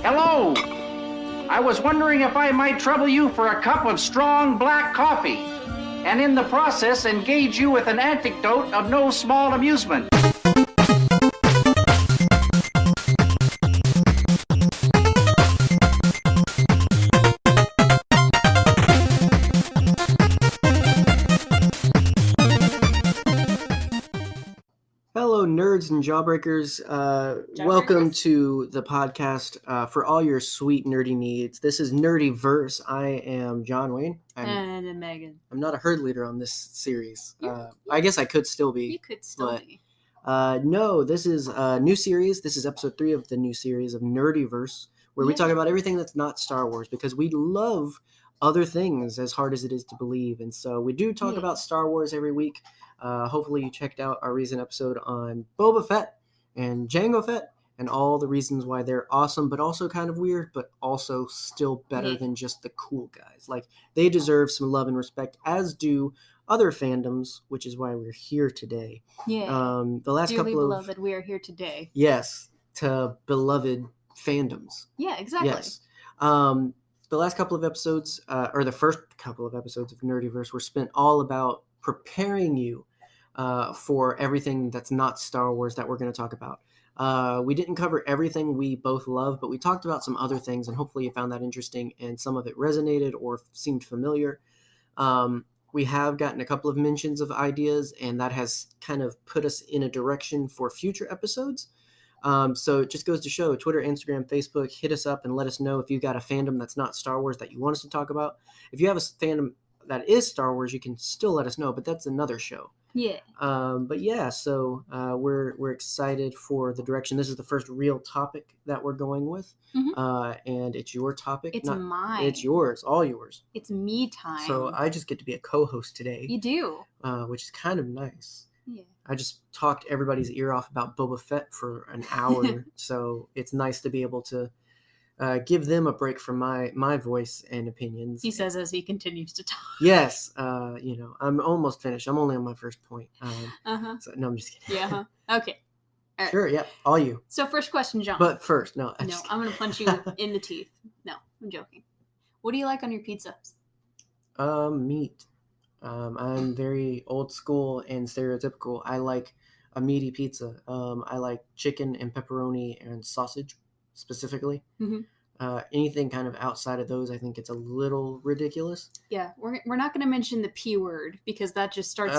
Hello! I was wondering if I might trouble you for a cup of strong black coffee, and in the process engage you with an anecdote of no small amusement. Hello, nerds and jawbreakers. Welcome to the podcast for all your sweet nerdy needs. This is NerdyVerse. I am John Wayne. And I'm Megan. I'm not a herd leader on this series. I guess I could still be. You could still be. No, this is a new series. This is episode 3 of the new series of NerdyVerse, where we talk about everything that's not Star Wars, because we love other things as hard as it is to believe. And so we do talk about Star Wars every week. Hopefully you checked out our recent episode on Boba Fett and Jango Fett and all the reasons why they're awesome, but also kind of weird, but also still better than just the cool guys. Like, they deserve some love and respect, as do other fandoms, which is why we're here today. Yeah. The last Dearly couple beloved, we are here today. Yes, to beloved fandoms. Yeah, exactly. Yes. The last couple of episodes, or the first couple of episodes of Nerdyverse, were spent all about preparing you for everything that's not Star Wars that we're going to talk about. We didn't cover everything we both love, but we talked about some other things, and hopefully you found that interesting and some of it resonated or seemed familiar. We have gotten a couple of mentions of ideas, and that has kind of put us in a direction for future episodes. So it just goes to show, Twitter, Instagram, Facebook, hit us up and let us know if you got a fandom that's not Star Wars that you want us to talk about. If you have a fandom that is Star Wars, you can still let us know, but that's another show. Yeah. But yeah, so we're excited for the direction. This is the first real topic that we're going with. And it's your topic. It's mine. It's yours, all yours. It's me time. So I just get to be a co-host today. You do. Which is kind of nice. Yeah. I just talked everybody's ear off about Boba Fett for an hour, so it's nice to be able to give them a break from my voice and opinions. He says as he continues to talk. Yes. I'm almost finished. I'm only on my first point. So, no, I'm just kidding. Yeah. Okay. All right. Sure. Yeah. All you. So first question, John. But first, no. I'm going to punch you in the teeth. No, I'm joking. What do you like on your pizza? Meat. I'm very old school and stereotypical. I like a meaty pizza. I like chicken and pepperoni and sausage specifically. Anything kind of outside of those, I think it's a little ridiculous. Yeah, we're not going to mention the P word because that just starts.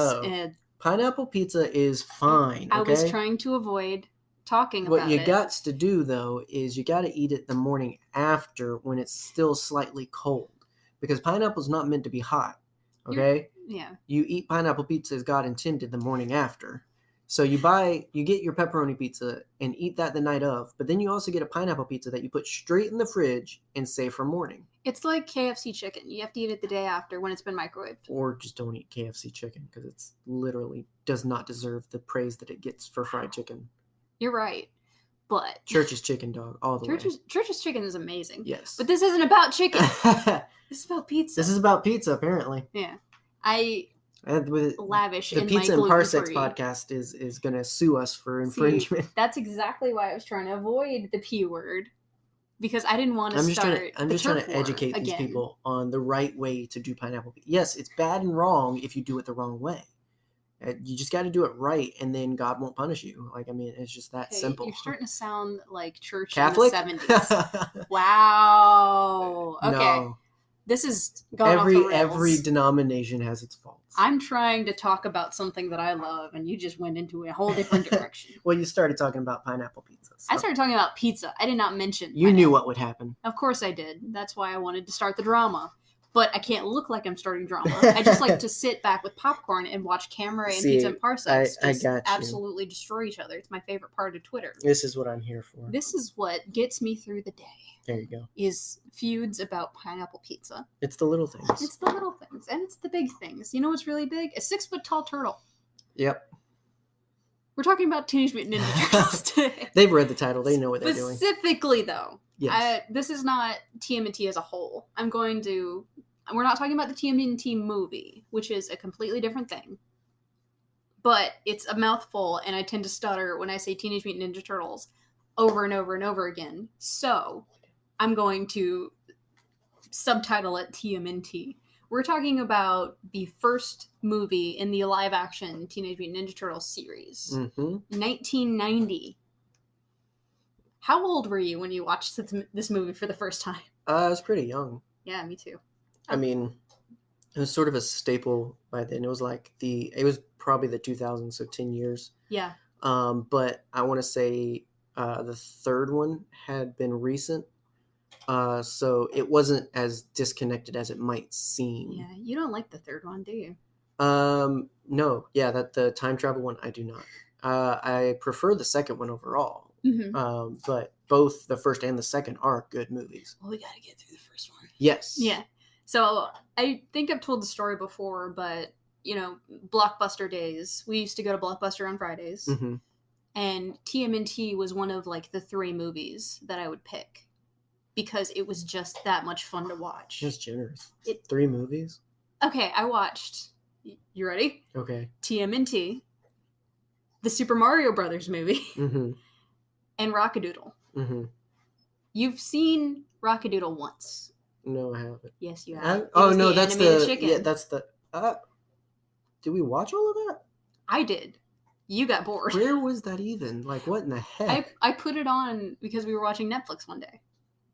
Pineapple pizza is fine. I okay? was trying to avoid talking about it. What you got to do though is you got to eat it the morning after when it's still slightly cold, because pineapple's not meant to be hot. Okay. Yeah. You eat pineapple pizza as God intended the morning after. So you get your pepperoni pizza and eat that the night of, but then you also get a pineapple pizza that you put straight in the fridge and save for morning. It's like KFC chicken. You have to eat it the day after when it's been microwaved. Or just don't eat KFC chicken, because it's literally does not deserve the praise that it gets for fried chicken. You're right. But Church's chicken, dog, all the way. Church's chicken is amazing. Yes. But this isn't about chicken. This is about pizza. This is about pizza, apparently. Yeah. Lavish the Pizza and Parsecs podcast is going to sue us for infringement. See, that's exactly why I was trying to avoid the P word, because I didn't want to start. I'm just trying to educate these people on the right way to do pineapple pizza. Yes, it's bad and wrong if you do it the wrong way. You just got to do it right, and then God won't punish you. Like, I mean, it's just that simple. You're starting to sound like church Catholic? in the 70s. Wow. Okay. No. This is gone off the rails. Every denomination has its faults. I'm trying to talk about something that I love, and you just went into a whole different direction. Well, you started talking about pineapple pizza. So. I started talking about pizza. I did not mention You knew what would happen. Of course I did. That's why I wanted to start the drama. But I can't look like I'm starting drama. I just like to sit back with popcorn and watch Camera and Pizza and Parsecs absolutely destroy each other. It's my favorite part of Twitter. This is what I'm here for. This is what gets me through the day. There you go. Is feuds about pineapple pizza. It's the little things. It's the little things. And it's the big things. You know what's really big? A 6-foot-tall turtle. Yep. We're talking about Teenage Mutant Ninja Turtles today. They've read the title. They know what they're doing. Specifically, though. Yes. This is not TMNT as a whole. We're not talking about the TMNT movie, which is a completely different thing. But it's a mouthful, and I tend to stutter when I say Teenage Mutant Ninja Turtles over and over and over again. So, I'm going to subtitle it TMNT. We're talking about the first movie in the live-action Teenage Mutant Ninja Turtles series. 1990. How old were you when you watched this movie for the first time? I was pretty young. Yeah, me too. I mean, it was sort of a staple by then. It was probably the 2000s, so 10 years. Yeah. But I want to say the third one had been recent. So it wasn't as disconnected as it might seem. Yeah, you don't like the third one, do you? No. Yeah, the time travel one, I do not. I prefer the second one overall. Mm-hmm. But both the first and the second are good movies. Well, we got to get through the first one. Yes. Yeah. So I think I've told the story before, but, Blockbuster days. We used to go to Blockbuster on Fridays. Mm-hmm. And TMNT was one of, the 3 movies that I would pick. Because it was just that much fun to watch. That's generous. 3 movies? Okay, I watched... You ready? Okay. TMNT, the Super Mario Brothers movie, mm-hmm. and Rockadoodle. Mm-hmm. You've seen Rockadoodle once. No, I haven't. Yes, you have. No, that's the... chicken. Yeah, that's the... did we watch all of that? I did. You got bored. Where was that even? What in the heck? I put it on because we were watching Netflix one day.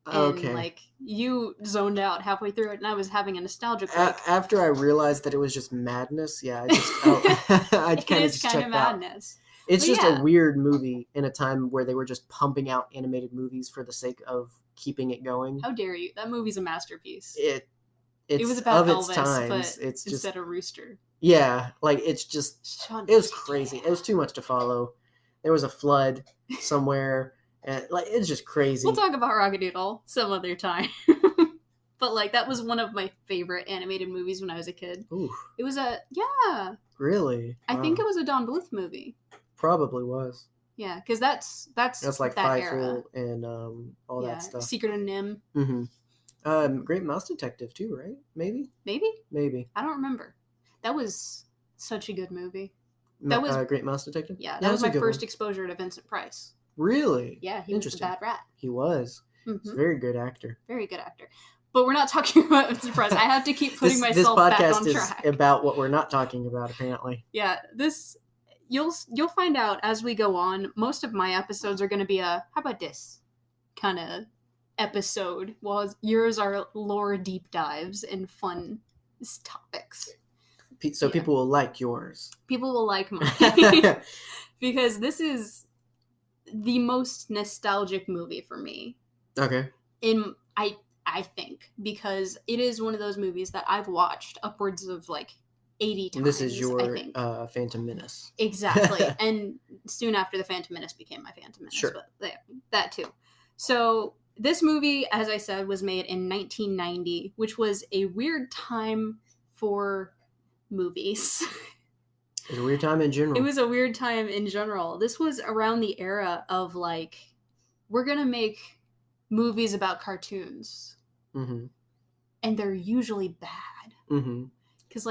And, okay. You zoned out halfway through it, and I was having a nostalgic break. After I realized that it was just madness, yeah, I kind of just checked out. Madness. It's just a weird movie in a time where they were just pumping out animated movies for the sake of keeping it going. How dare you? That movie's a masterpiece. It was about of Elvis, its times. but it's just, instead of Rooster. Yeah, it's just... It was crazy. It was too much to follow. There was a flood somewhere. And it's just crazy. We'll talk about Rockadoodle some other time. But that was one of my favorite animated movies when I was a kid. Ooh. It was Really? I think it was a Don Bluth movie. Probably was. Yeah, because that's like that Fightful and all that stuff. Secret of Nim. Mm-hmm. Great Mouse Detective too, right? Maybe. I don't remember. That was such a good movie. That was Great Mouse Detective. Yeah, that was my first exposure to Vincent Price. Really? Yeah, he was the bad rat. He was. Mm-hmm. He's a very good actor. Very good actor. But we're not talking about Vincent Price. I have to keep putting myself back on track. This podcast is about what we're not talking about, apparently. Yeah, you'll find out as we go on. Most of my episodes are going to be how about this kind of episode, while yours are lore deep dives and fun topics. So people will like yours. People will like mine. Because this is the most nostalgic movie for me. Okay. I think, because it is one of those movies that I've watched upwards of 80 times. This is your Phantom Menace. Exactly. And soon after the Phantom Menace became my Phantom Menace. Sure. But that too. So this movie, as I said, was made in 1990, which was a weird time for movies. It was a weird time in general. It was a weird time in general. This was around the era of we're going to make movies about cartoons. Mm-hmm. And they're usually bad. Mm-hmm. Because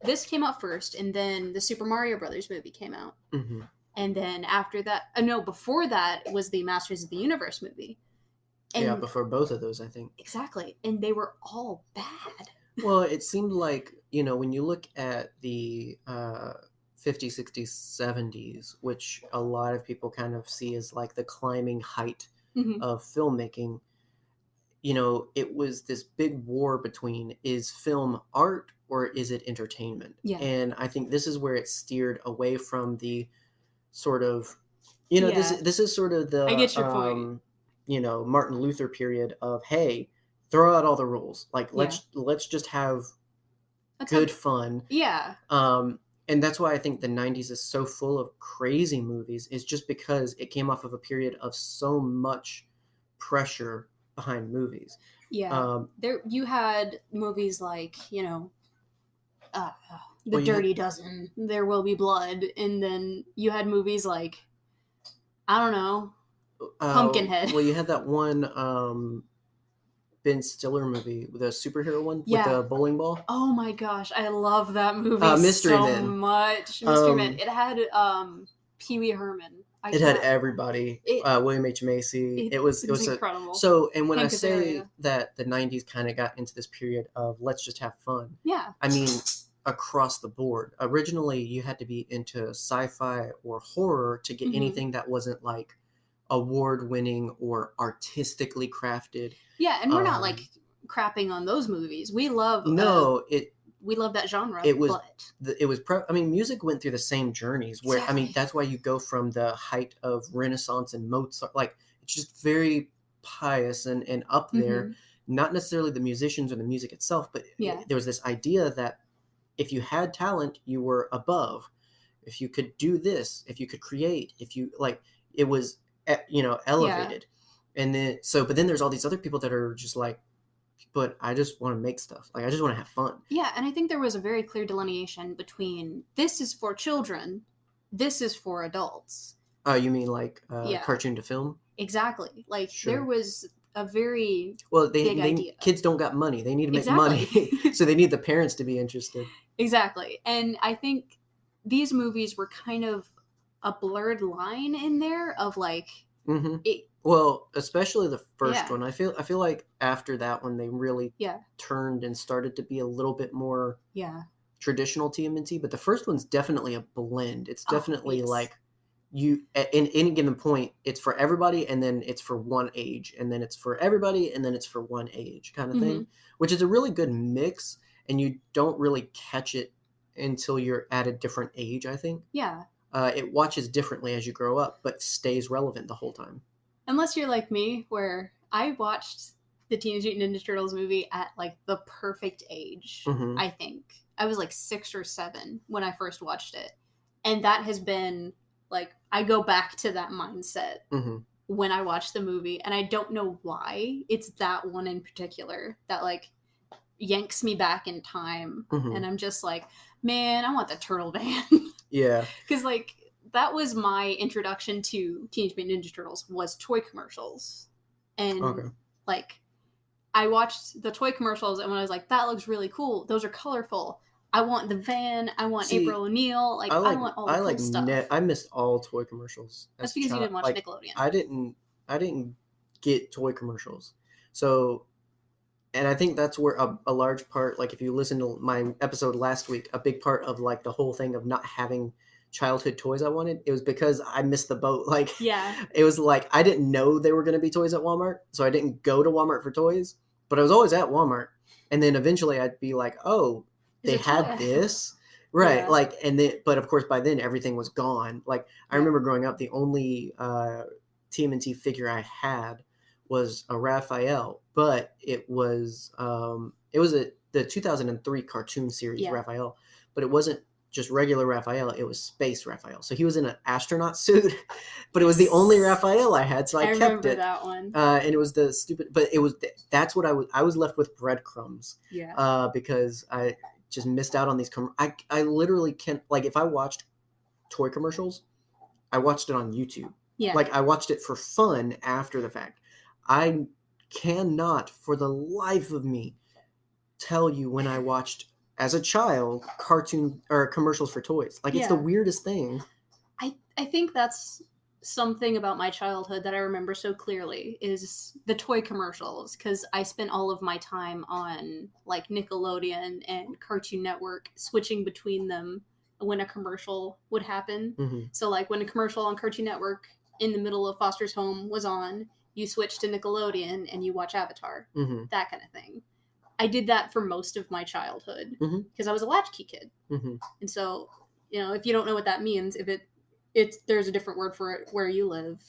this came out first, and then the Super Mario Brothers movie came out. Mm-hmm. And then after that, before that was the Masters of the Universe movie. And before both of those, I think. Exactly. And they were all bad. Well, it seemed like, when you look at the 50s, 60s, 70s, which a lot of people kind of see as the climbing height of filmmaking, it was this big war between, is film art or is it entertainment? Yeah. And I think this is where it steered away from the sort of, this is sort of the... I get your point. Martin Luther period of, hey, throw out all the rules. Let's just have good fun. Yeah. And that's why I think the 90s is so full of crazy movies, is just because it came off of a period of so much pressure behind movies. Yeah. There you had movies like, The Dirty Dozen, There Will Be Blood, and then you had movies like, I don't know, Pumpkinhead. Well, you had that one Ben Stiller movie, the superhero one with the bowling ball. Oh my gosh, I love that movie Mystery so Men. much. Mystery Men. It had Pee Wee Herman. It had everybody. William H. Macy. It was incredible. And when Hank I say that the 90s kind of got into this period of let's just have fun. Yeah. I mean, across the board. Originally, you had to be into sci-fi or horror to get anything that wasn't like award-winning or artistically crafted. Yeah, and we're not like crapping on those movies. We love we love that genre. Music went through the same journeys where that's why you go from the height of Renaissance and Mozart, like it's just very pious and up there. Not necessarily the musicians or the music itself, but there was this idea that if you had talent, you were above. If you could do this, if you could create, if you like, it was elevated. And then but then there's all these other people that are just like, but I just want to make stuff. Like, I just want to have fun. Yeah, and I think there was a very clear delineation between this is for children, this is for adults. Oh, you mean like cartoon to film? Exactly. Like, there was a very big idea. Kids don't got money. They need to make money. So they need the parents to be interested. Exactly. And I think these movies were kind of a blurred line in there of like... Well, especially the first one. I feel like after that one, they really turned and started to be a little bit more traditional TMNT. But the first one's definitely a blend. It's definitely like you at any given point, it's for everybody, and then it's for one age, and then it's for everybody, and then it's for one age kind of thing, which is a really good mix. And you don't really catch it until you're at a different age, I think. Yeah. It watches differently as you grow up, but stays relevant the whole time. Unless you're like me, where I watched the Teenage Mutant Ninja Turtles movie at like the perfect age, I think. I was like 6 or 7 when I first watched it. And that has been like, I go back to that mindset when I watch the movie. And I don't know why it's that one in particular that like yanks me back in time. And I'm just like, man, I want the turtle van. Yeah. Because like, that was my introduction to Teenage Mutant Ninja Turtles, was toy commercials. And like, I watched the toy commercials and when I was like, that looks really cool. Those are colorful. I want the van. I want April O'Neil. Like, I want all the cool stuff. I missed all toy commercials. That's because you didn't watch Nickelodeon. I didn't get toy commercials. So, and I think that's where a large part, like if you listen to my episode last week, a big part of like the whole thing of not having childhood toys I wanted, it was because I missed the boat. Like, it was like I didn't know there were going to be toys at Walmart, so I didn't go to Walmart for toys, but I was always at Walmart. And then eventually I'd be like, oh, they had this, right? Like, and then, but of course by then everything was gone. Like, I remember growing up, the only TMNT figure I had was a Raphael, but it was the 2003 cartoon series Raphael, but it wasn't just regular Raphael, it was Space Raphael. So he was in an astronaut suit, but it was the only Raphael I had, so I kept it. I remember that one. And it was the stupid, but it was, that's what I was left with breadcrumbs. Yeah. Because I just missed out on these. I literally can't, like if I watched toy commercials, I watched it on YouTube. Yeah. Like I watched it for fun after the fact. I cannot for the life of me tell you when I watched as a child cartoon or commercials for toys. Like it's the weirdest thing. I think that's something about my childhood that I remember so clearly is the toy commercials, because I spent all of my time on like Nickelodeon and Cartoon Network, switching between them when a commercial would happen. So like when a commercial on Cartoon Network in the middle of Foster's Home was on, you switch to Nickelodeon and you watch Avatar, that kind of thing. I did that for most of my childhood because I was a latchkey kid. And so, you know, if you don't know what that means, if it's there's a different word for it where you live.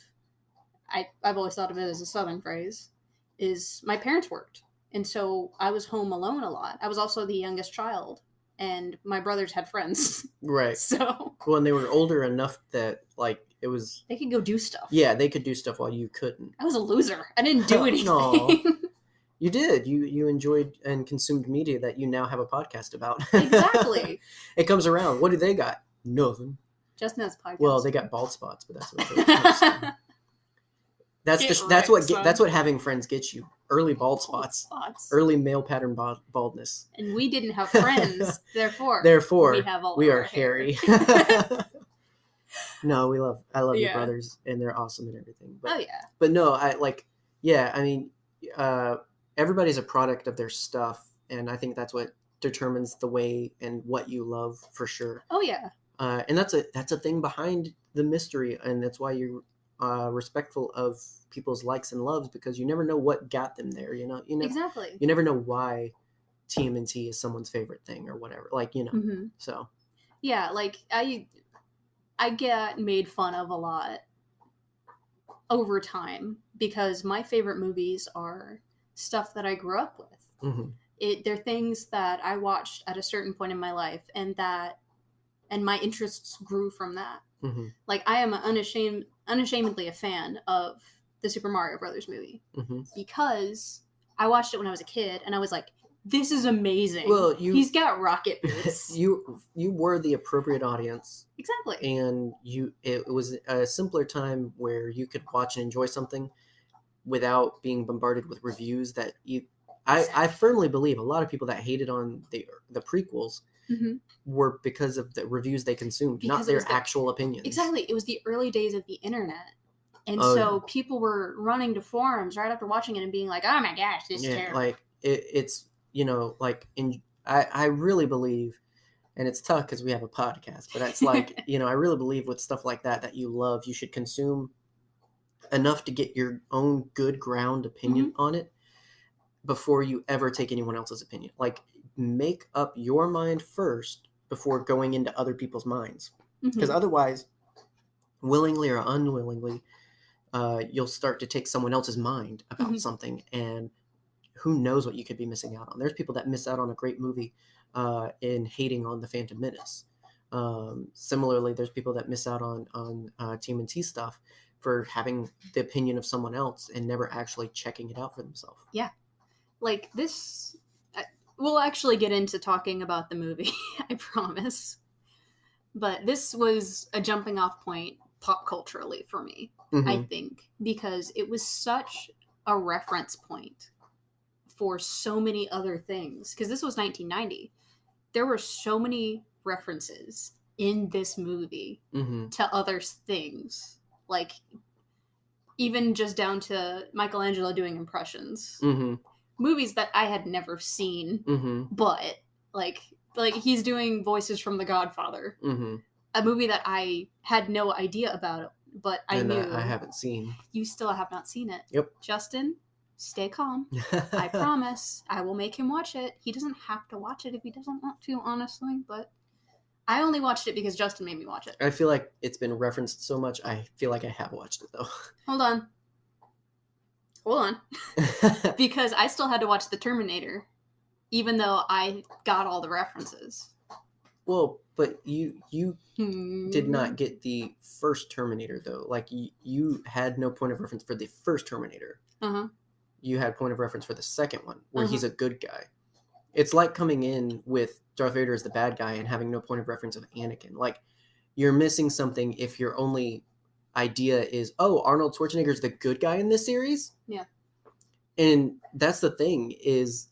I've always thought of it as a Southern phrase, is my parents worked. And so I was home alone a lot. I was also the youngest child, and my brothers had friends. Right. So. Well, and they were older enough that, like, it was... They could go do stuff. Yeah, they could do stuff while you couldn't. I was a loser. I didn't do anything. No. You did. You enjoyed and consumed media that you now have a podcast about. Exactly. It comes around. What do they got? Nothing. Justin has podcast. Well, they got bald spots, but that's what that's what having friends gets you. Early bald spots. Early male pattern baldness. And we didn't have friends, therefore we are hairy. No, I love your Yeah. brothers, and they're awesome and everything. But, Oh yeah. But no, I mean, everybody's a product of their stuff, and I think that's what determines the way and what you love for sure. Oh yeah. And that's a thing behind the mystery, and that's why you're respectful of people's likes and loves, because you never know what got them there. You know, Exactly. You never know why TMNT is someone's favorite thing or whatever. Like, Mm-hmm. So. Yeah, like I get made fun of a lot over time because my favorite movies are stuff that I grew up with. Mm-hmm. They're things that I watched at a certain point in my life, and my interests grew from that. Mm-hmm. Like, I am unashamedly a fan of the Super Mario Brothers movie mm-hmm. because I watched it when I was a kid, and I was like, this is amazing. Well, he's got rocket boots. you were the appropriate audience. Exactly. And it was a simpler time where you could watch and enjoy something without being bombarded with reviews that I firmly believe a lot of people that hated on the prequels mm-hmm. were because of the reviews they consumed, because not their actual opinions. Exactly. It was the early days of the internet. And people were running to forums right after watching it and being like, oh my gosh, this is terrible. Like it's I really believe, and it's tough because we have a podcast, but it's like, I really believe with stuff like that you love, you should consume enough to get your own good ground opinion mm-hmm. on it before you ever take anyone else's opinion. Like, make up your mind first before going into other people's minds. Because mm-hmm. otherwise, willingly or unwillingly, you'll start to take someone else's mind about mm-hmm. something, and who knows what you could be missing out on. There's people that miss out on a great movie in hating on The Phantom Menace. Similarly, there's people that miss out on TMNT stuff for having the opinion of someone else and never actually checking it out for themselves. Yeah. Like this, we'll actually get into talking about the movie, I promise. But this was a jumping off point pop culturally for me, mm-hmm. I think, because it was such a reference point for so many other things. Because this was 1990. There were so many references in this movie mm-hmm. to other things. Like, even just down to Michelangelo doing impressions. Mm-hmm. Movies that I had never seen, mm-hmm. but like he's doing voices from The Godfather, mm-hmm. a movie that I had no idea about, but I knew. I haven't seen. You still have not seen it. Yep. Justin, stay calm. I promise. I will make him watch it. He doesn't have to watch it if he doesn't want to, honestly, but I only watched it because Justin made me watch it. I feel like it's been referenced so much, I feel like I have watched it, though. Hold on. Because I still had to watch The Terminator, even though I got all the references. Well, but you did not get the first Terminator, though. Like, you had no point of reference for the first Terminator. Uh-huh. You had point of reference for the second one, where he's a good guy. It's like coming in with Darth Vader as the bad guy and having no point of reference of Anakin. Like, you're missing something if your only idea is, oh, Arnold Schwarzenegger's the good guy in this series? Yeah. And that's the thing, is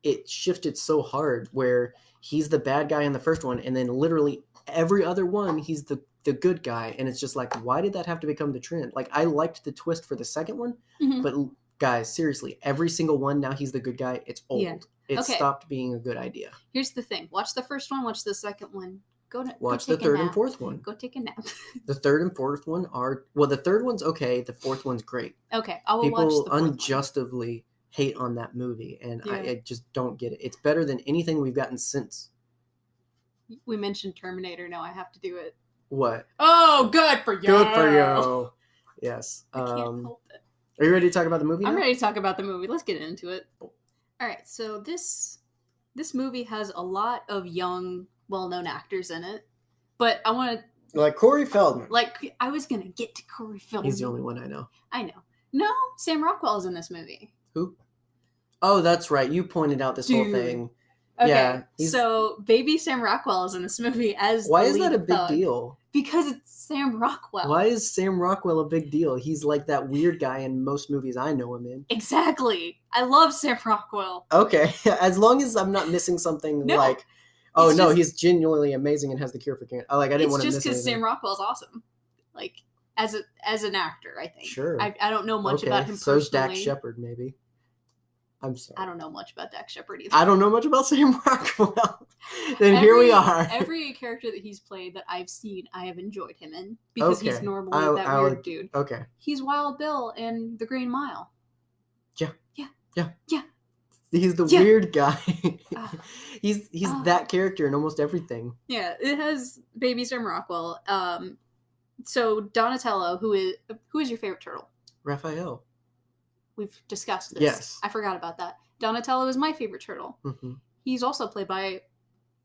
it shifted so hard where he's the bad guy in the first one, and then literally every other one, he's the good guy. And it's just like, why did that have to become the trend? Like, I liked the twist for the second one, mm-hmm. but guys, seriously, every single one, now he's the good guy. It's old. Yeah. It stopped being a good idea. Here's the thing. Watch the first one, watch the second one. Watch the third and fourth one. Go take a nap. The third and fourth one are... Well, the third one's okay. The fourth one's great. Okay, I will People watch the fourth unjustively hate on that movie, and I just don't get it. It's better than anything we've gotten since. We mentioned Terminator. Now I have to do it. What? Oh, good for you. Good for you. Yes. I can't help it. Are you ready to talk about the movie now? I'm ready to talk about the movie. Let's get into it. All right, so this movie has a lot of young, well-known actors in it, but I want to... Like Corey Feldman. Like, I was going to get to Corey Feldman. He's the only one I know. I know. No, Sam Rockwell is in this movie. Who? Oh, that's right. You pointed out this whole thing. Okay, yeah, so baby Sam Rockwell is in this movie as Why the is that a big thug. deal? Because it's Sam Rockwell. Why is Sam Rockwell a big deal? He's like that weird guy in most movies I know him in. Exactly. I love Sam Rockwell. Okay, as long as I'm not missing something like Oh no, he's genuinely amazing and has the cure for cancer. Like I didn't want to miss anything. It's just because Sam Rockwell's awesome. Like as an actor, I think. Sure. I don't know much about him personally. So's Dax Shepard, maybe. I'm sorry. I don't know much about Dax Shepard either. I don't know much about Sam Rockwell. Then here we are. Every character that he's played that I've seen, I have enjoyed him in because he's normally that weird dude. Okay. He's Wild Bill in The Green Mile. Yeah. He's the weird guy. He's that character in almost everything. Yeah, it has baby Sam Rockwell. So Donatello, who is your favorite turtle? Raphael. We've discussed this. Yes. I forgot about that. Donatello is my favorite turtle. Mm-hmm. He's also played by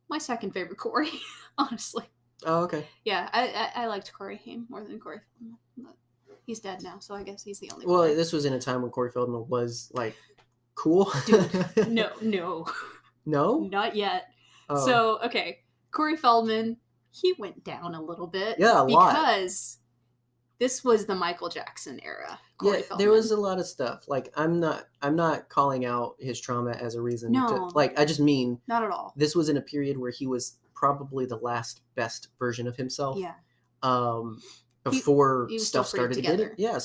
my second favorite Corey, honestly. Oh, okay. Yeah, I liked Corey Haim more than Corey Feldman. But he's dead now, so I guess he's the only one. Well, this was in a time when Corey Feldman was, like, cool. Dude, no. No? Not yet. Oh. So, okay. Corey Feldman, he went down a little bit. Yeah, a lot. Because this was the Michael Jackson era. Corey Feldman. There was a lot of stuff. Like, I'm not calling out his trauma as a reason to, like, I just mean. Not at all. This was in a period where he was probably the last best version of himself. Yeah. Before he was stuff started to get it. Yeah,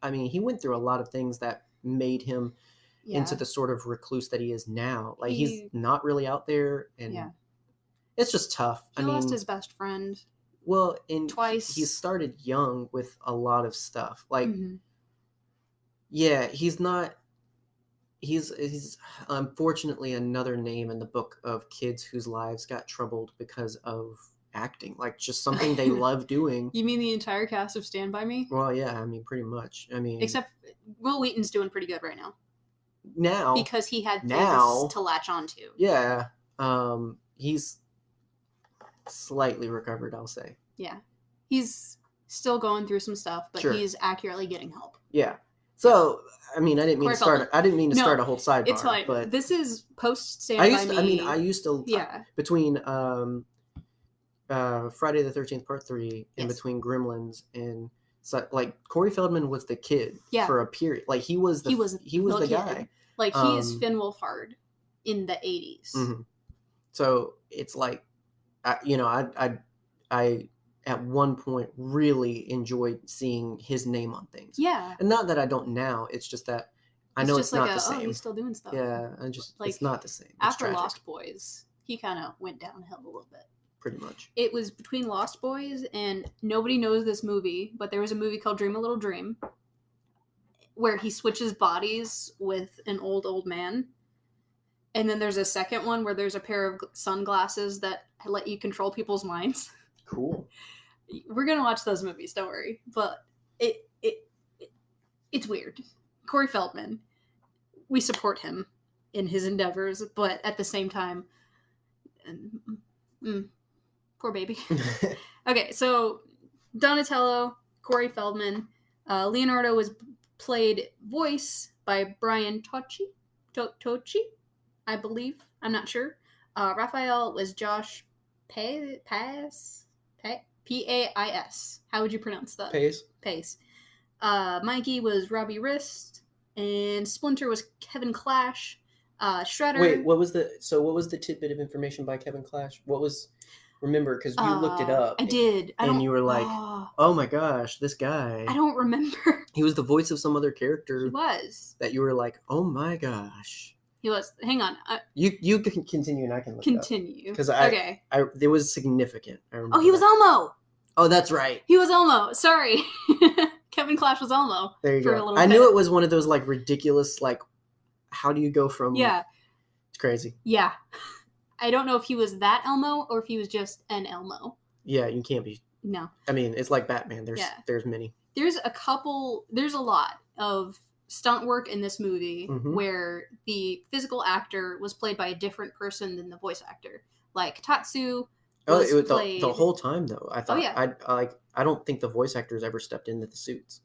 I mean, he went through a lot of things that made him into the sort of recluse that he is now. Like, he's not really out there, and it's just tough. He lost his best friend. Well, twice. He started young with a lot of stuff. Like, he's not. He's unfortunately another name in the book of kids whose lives got troubled because of acting. Like, just something they love doing. You mean the entire cast of Stand By Me? Well, yeah. I mean, pretty much. I mean, except Will Wheaton's doing pretty good right now. Now, because he had things to latch onto. Yeah. He's slightly recovered, I'll say. Yeah. He's still going through some stuff, but he's accurately getting help. Yeah. So, I mean, I didn't mean to start a whole sidebar. It's fine. But this is post Stand By Me. I used to between Friday the 13th Part 3 and between Gremlins and like Corey Feldman was the kid for a period. Like he was the guy. Like he is Finn Wolfhard in the 80s. Mm-hmm. So it's like, I at one point really enjoyed seeing his name on things. Yeah. And not that I don't now. It's just that I know it's not the same. Oh, he's still doing stuff. Yeah. It's not the same. It's after tragic. Lost Boys, he kind of went downhill a little bit. Pretty much. It was between Lost Boys and nobody knows this movie, but there was a movie called Dream a Little Dream where he switches bodies with an old man. And then there's a second one where there's a pair of sunglasses that let you control people's minds. Cool. We're going to watch those movies, don't worry. But it's weird. Corey Feldman, we support him in his endeavors, but at the same time, poor baby. Okay, so Donatello, Corey Feldman, Leonardo was played voice by Brian Tocci, I believe. I'm not sure. Raphael was Josh Pais. P-A-I-S. How would you pronounce that? Pace. Mikey was Robbie Rist, and Splinter was Kevin Clash. Shredder. Wait, what was the tidbit of information by Kevin Clash? Remember, because you looked it up. I did. And you were like, oh my gosh, this guy. I don't remember. He was the voice of some other character. He was. That you were like, oh my gosh. He was. Hang on. You can continue and I can look it up. Continue. Because it was significant. I remember he was Elmo. Oh, that's right. He was Elmo. Sorry. Kevin Clash was Elmo. There you go. I knew it was one of those like ridiculous, like, how do you go from... Yeah. It's crazy. Yeah. I don't know if he was that Elmo or if he was just an Elmo. Yeah, you can't be. No. I mean, it's like Batman. There's many. There's a lot of stunt work in this movie where the physical actor was played by a different person than the voice actor. Like Tatsu was played... the whole time though. I thought I don't think the voice actors ever stepped into the suits.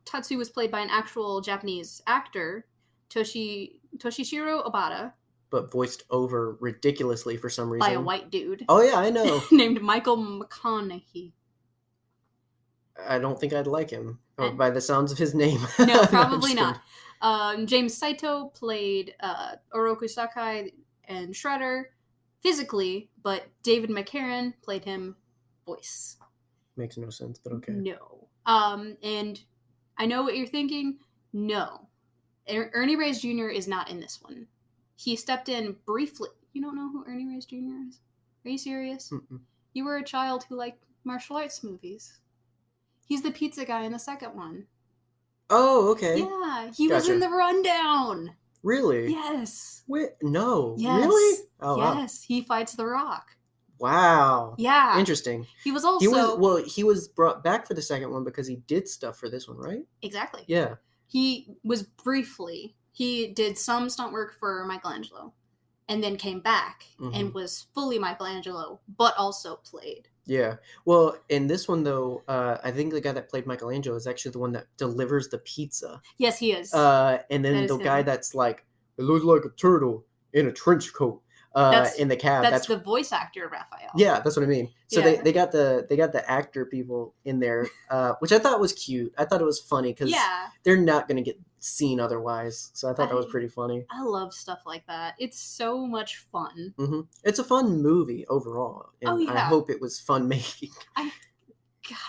Tatsu was played by an actual Japanese actor, Toshishiro Obata. But voiced over ridiculously for some reason. By a white dude. Oh yeah, I know. Named Michael McConaughey. I don't think I'd like him by the sounds of his name. No, probably not. James Saito played Oroku Sakai, and Shredder physically, but David McCarran played him voice. Makes no sense, but okay. No. And I know what you're thinking. No. Ernie Reyes Jr. is not in this one. He stepped in briefly. You don't know who Ernie Reyes Jr. is? Are you serious? Mm-mm. You were a child who liked martial arts movies. He's the pizza guy in the second one. Oh, okay. Yeah, he was in The Rundown. Really? Yes. Wait, no. Yes. Really? Oh, yes, wow. He fights The Rock. Wow. Yeah. Interesting. He was also... He was brought back for the second one because he did stuff for this one, right? Exactly. Yeah. He was briefly... He did some stunt work for Michelangelo and then came back and was fully Michelangelo, but also played. Yeah. Well, in this one, though, I think the guy that played Michelangelo is actually the one that delivers the pizza. Yes, he is. And then the guy that's like, it looks like a turtle in a trench coat in the cab. That's the voice actor, Raphael. Yeah, that's what I mean. So they got the actor people in there, which I thought was cute. I thought it was funny because they're not going to get seen otherwise. So I thought that was pretty funny. I love stuff like that. It's so much fun. Mm-hmm. It's a fun movie overall. And I hope it was fun making. God,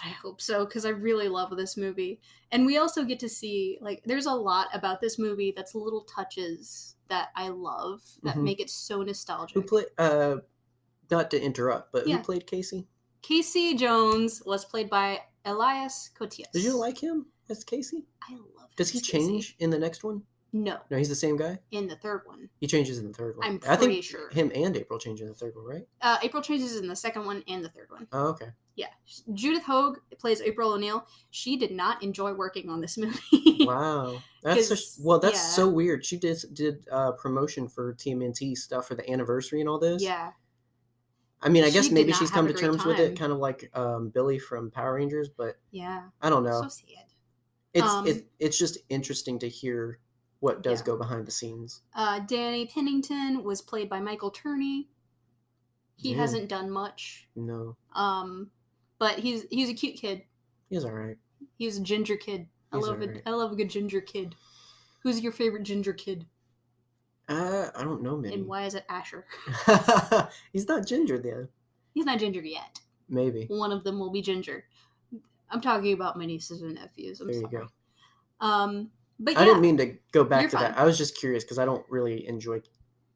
I hope so, because I really love this movie. And we also get to see, like, there's a lot about this movie that's little touches that I love that make it so nostalgic. Who played, not to interrupt, but who played Casey? Casey Jones was played by Elias Koteas. Did you like him as Casey? I love him. Does he change in the next one? No. No, he's the same guy? In the third one. He changes in the third one. I'm pretty sure. Him and April change in the third one, right? April changes in the second one and the third one. Oh, okay. Yeah. Judith Hoag plays April O'Neil. She did not enjoy working on this movie. Wow. That's so weird. She did promotion for TMNT stuff for the anniversary and all this. Yeah. I mean, I guess maybe she's come to terms with it, kind of like Billy from Power Rangers, but I don't know. So sad. It's just interesting to hear what does go behind the scenes. Danny Pennington was played by Michael Turney. He hasn't done much. No. But he's a cute kid. He's all right. He's a ginger kid. I love a good ginger kid. Who's your favorite ginger kid? I don't know many. And why is it Asher? He's not ginger then. He's not ginger yet. Maybe. One of them will be ginger. I'm talking about my nieces and nephews. I'm sorry. You go. But I didn't mean to go back to that. I was just curious because I don't really enjoy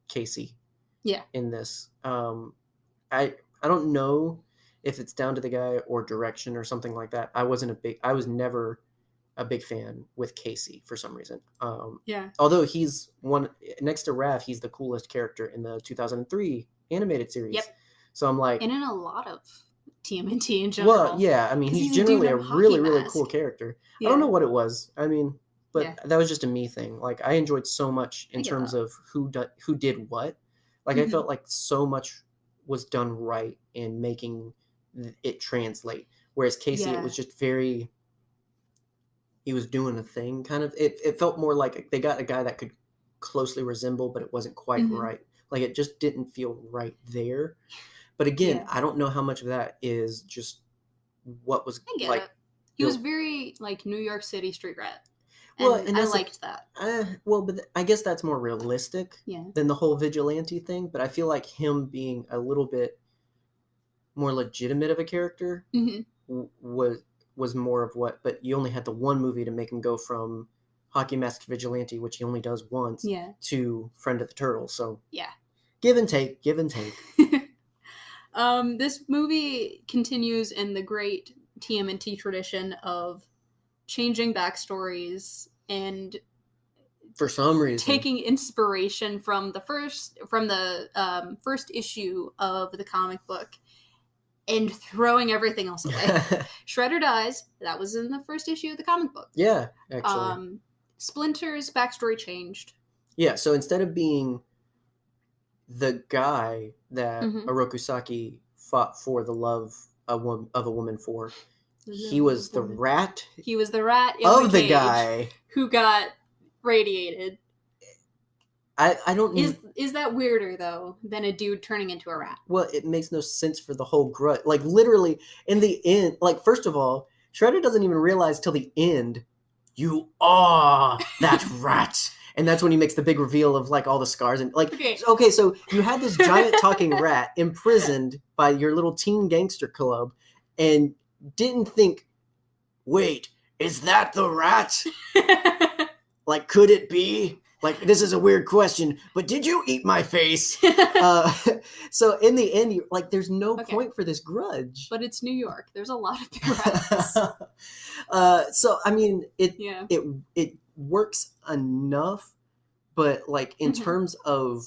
Casey. Yeah. In this, I don't know if it's down to the guy or direction or something like that. I was never a big fan with Casey for some reason. Although he's one next to Raph, he's the coolest character in the 2003 animated series. Yep. So I'm like, and in a lot of TMNT in general. Well, yeah, I mean, he's generally a really, really cool character. Yeah. I don't know what it was. I mean, but that was just a me thing. Like, I enjoyed so much in terms of who did what. Like, I felt like so much was done right in making it translate. Whereas Casey, it was just very... He was doing a thing, kind of. It felt more like they got a guy that could closely resemble, but it wasn't quite right. Like, it just didn't feel right there. But again, I don't know how much of that is just what was like. It. He was very like New York City street rat. And I liked that. But I guess that's more realistic than the whole vigilante thing. But I feel like him being a little bit more legitimate of a character was more of what. But you only had the one movie to make him go from hockey mask vigilante, which he only does once, to friend of the turtle. So give and take. This movie continues in the great TMNT tradition of changing backstories and for some reason taking inspiration from the first issue of the comic book and throwing everything else away. Shredder dies. That was in the first issue of the comic book. Yeah, actually. Splinter's backstory changed. Yeah, so instead of being the guy that Orokusaki fought for the love of a woman for, he was the rat. He was the rat of the guy who got radiated. I don't. Is that weirder though than a dude turning into a rat? Well, it makes no sense for the whole grudge. Like literally in the end, like first of all, Shredder doesn't even realize till the end, you are that rat. And that's when he makes the big reveal of like all the scars and like, okay, so you had this giant talking rat imprisoned by your little teen gangster club and didn't think, wait, is that the rat? Like, could it be? Like, this is a weird question, but did you eat my face? So in the end, like, there's no point for this grudge. But it's New York. There's a lot of big rats. So I mean, it works enough, but like in terms of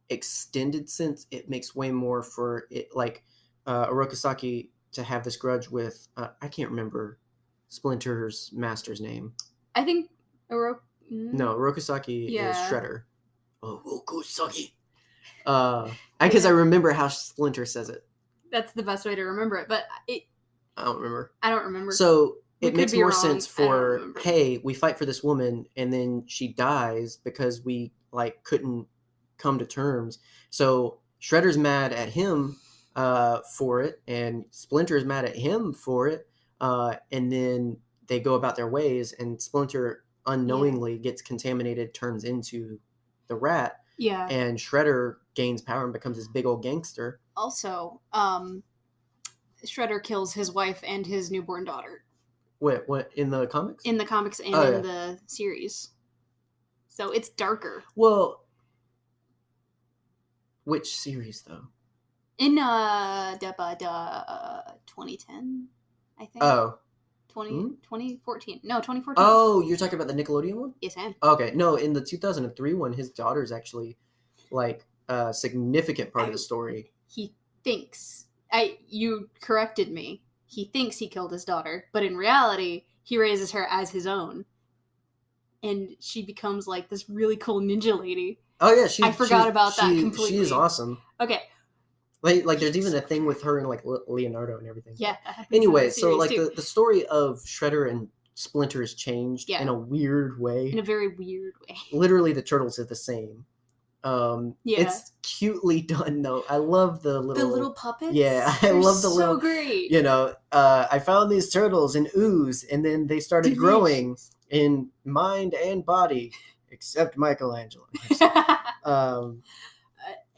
extended sense, it makes way more for it. Like Orokosaki to have this grudge with I can't remember Splinter's master's name. I think No, Orokosaki is Shredder. Orokosaki. Because I remember how Splinter says it. That's the best way to remember it, but I don't remember. I don't remember. So it makes more sense for, hey, we fight for this woman and then she dies because we like couldn't come to terms. So Shredder's mad at him for it, and Splinter's mad at him for it, and then they go about their ways, and Splinter unknowingly gets contaminated, turns into the rat. Yeah. And Shredder gains power and becomes this big old gangster. Also, Shredder kills his wife and his newborn daughter. Wait, what? In the comics? In the comics and in the series. So it's darker. Well, which series though? In 2010, I think. Oh. 2014. No, 2014. Oh, you're talking about the Nickelodeon one? Yes, I am. Okay. No, in the 2003 one, his daughter's actually like a significant part of the story. He thinks. You corrected me. He thinks he killed his daughter, but in reality, he raises her as his own. And she becomes like this really cool ninja lady. Oh yeah, I forgot about that completely. She is awesome. Okay. Like there's even a thing with her and like Leonardo and everything. Yeah. Anyway, so like the story of Shredder and Splinter has changed in a weird way. In a very weird way. Literally, the turtles are the same. It's cutely done though. I love the little puppets. Yeah, I love the little. So great. You know, I found these turtles in ooze, and then they started growing in mind and body, except Michelangelo.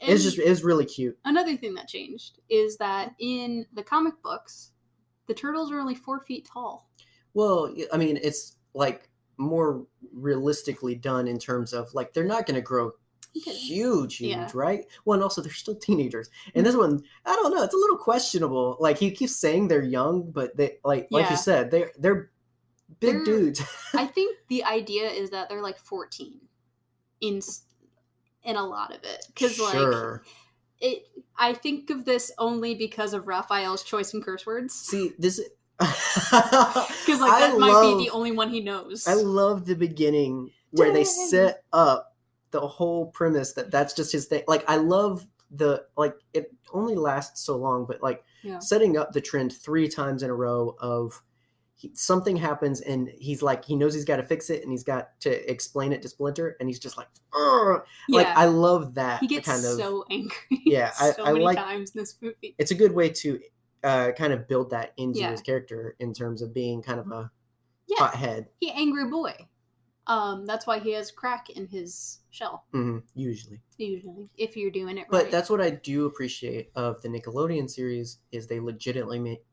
It was really cute. Another thing that changed is that in the comic books, the turtles are only 4 feet tall. Well, I mean, it's like more realistically done in terms of like they're not going to grow huge, right? Well, and also they're still teenagers. And this one, I don't know, it's a little questionable. Like he keeps saying they're young, but they like you said, they're big dudes. I think the idea is that they're like 14 in a lot of it, because I think of this only because of Raphael's choice in curse words. See, this because like that might be the only one he knows. I love the beginning where they set up the whole premise that's just his thing. Like I love it only lasts so long, but setting up the trend 3 times in a row of something happens and he's like, he knows he's got to fix it and he's got to explain it to Splinter and he's just like, Ugh! Like I love that. He gets kind of so angry. Yeah, so many times in this movie. It's a good way to kind of build that into his character in terms of being kind of a hothead. He angry boy. That's why he has crack in his shell. Mm-hmm. Usually, if you're doing it right. But that's what I do appreciate of the Nickelodeon series is they legitimately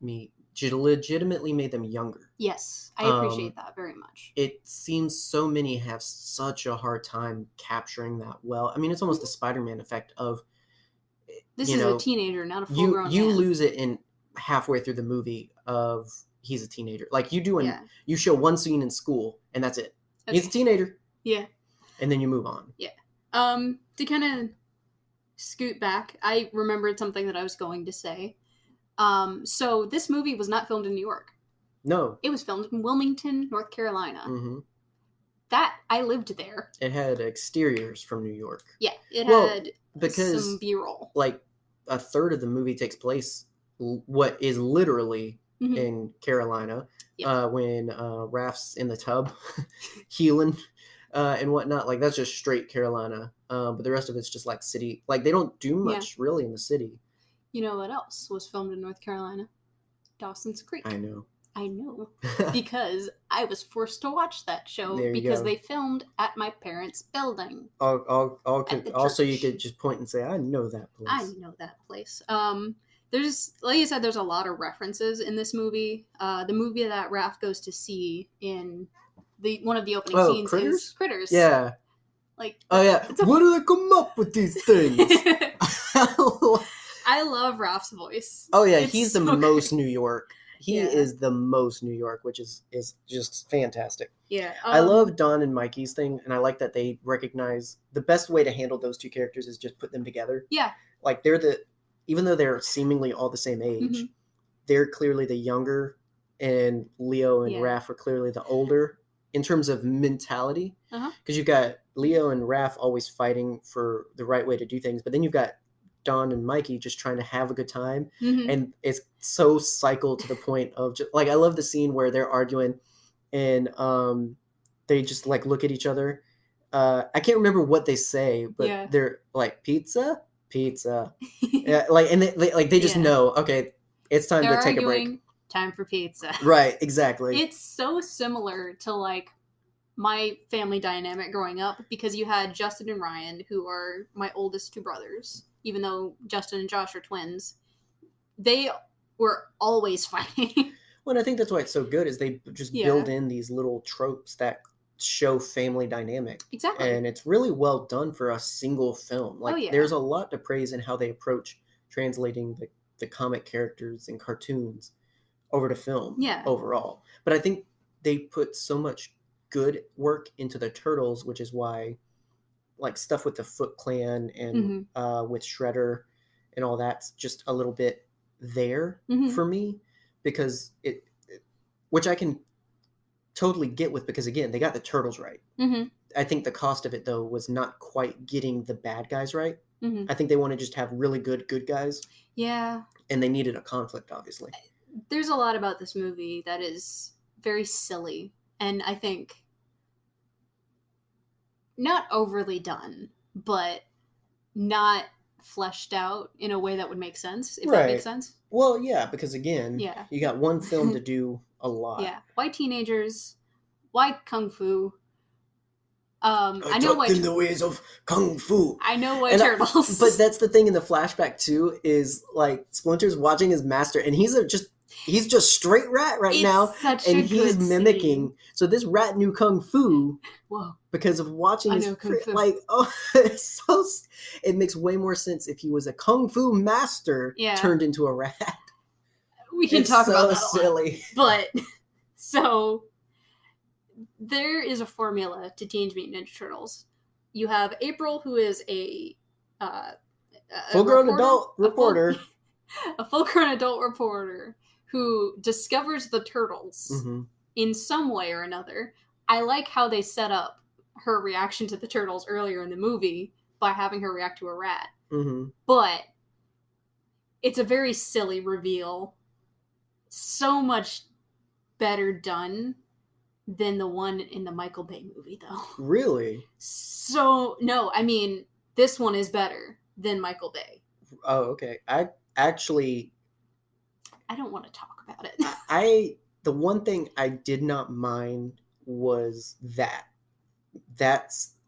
made them younger. Yes, I appreciate that very much. It seems so many have such a hard time capturing that well. I mean, it's almost the Spider-Man effect of this is a teenager, not a full-grown You man. lose it in halfway through the movie of he's a teenager. Like you show one scene in school and that's it. Okay. He's a teenager. Yeah. And then you move on. Yeah. To kind of scoot back, I remembered something that I was going to say. So this movie was not filmed in New York. No. It was filmed in Wilmington, North Carolina. Mm-hmm. I lived there. It had exteriors from New York. Yeah, it had because some B-roll. Like a third of the movie takes place what is literally in Carolina. Yep. When Raph's in the tub healing and whatnot. Like that's just straight Carolina. But the rest of it's just like city. Like they don't do much really in the city. You know what else was filmed in North Carolina? Dawson's Creek. I know. I know, because I was forced to watch that show because they filmed at my parents' building. Also, you could just point and say, I know that place. I know that place. There's, like you said, there's a lot of references in this movie. The movie that Raph goes to see in one of the opening scenes is Critters. Yeah. Like, where do they come up with these things? I love Raph's voice. Oh yeah, he's the most New York. He is the most New York, which is just fantastic. Yeah. I love Don and Mikey's thing, and I like that they recognize the best way to handle those two characters is just put them together. Yeah. Like even though they're seemingly all the same age, they're clearly the younger, and Leo and Raph are clearly the older in terms of mentality. Because you've got Leo and Raph always fighting for the right way to do things, but then you've got Don and Mikey just trying to have a good time, and it's so cycled to the point of just, like, I love the scene where they're arguing and they just like look at each other. I can't remember what they say, but they're like pizza. Like, and they just know, okay, it's time to take a break. Time for pizza. Right, exactly. It's so similar to like my family dynamic growing up, because you had Justin and Ryan, who are my oldest two brothers. Even though Justin and Josh are twins, they were always fighting. Well, and I think that's why it's so good, is they just build in these little tropes that show family dynamic. Exactly. And it's really well done for a single film. Like, there's a lot to praise in how they approach translating the comic characters and cartoons over to film overall. But I think they put so much good work into the Turtles, which is why, like, stuff with the Foot Clan and with Shredder and all that's just a little bit there for me, because which I can totally get with, because again, they got the Turtles right. I think the cost of it though was not quite getting the bad guys right. I think they want to just have really good guys. Yeah. And they needed a conflict, obviously. There's a lot about this movie that is very silly, and I think not overly done, but not fleshed out in a way that would make sense, if that makes sense. Well, yeah, because again, you got one film to do a lot. Yeah. Why teenagers? Why kung fu? I know why in the ways of kung fu. I know why turtles. But that's the thing in the flashback too, is like Splinter's watching his master, and he's just straight rat now, and he's mimicking. Scene. So this rat knew kung fu. Whoa. Because of watching like, it makes way more sense if he was a kung fu master turned into a rat. We can talk about that silly. But so there is a formula to Teenage Mutant Ninja Turtles. You have April, who is a full-grown adult reporter. A full-grown adult reporter who discovers the Turtles in some way or another. I like how they set up her reaction to the Turtles earlier in the movie by having her react to a rat. But it's a very silly reveal. So much better done than the one in the Michael Bay movie, though. Really? So, no, I mean, this one is better than Michael Bay. Oh, okay. I don't want to talk about it. The one thing I did not mind was that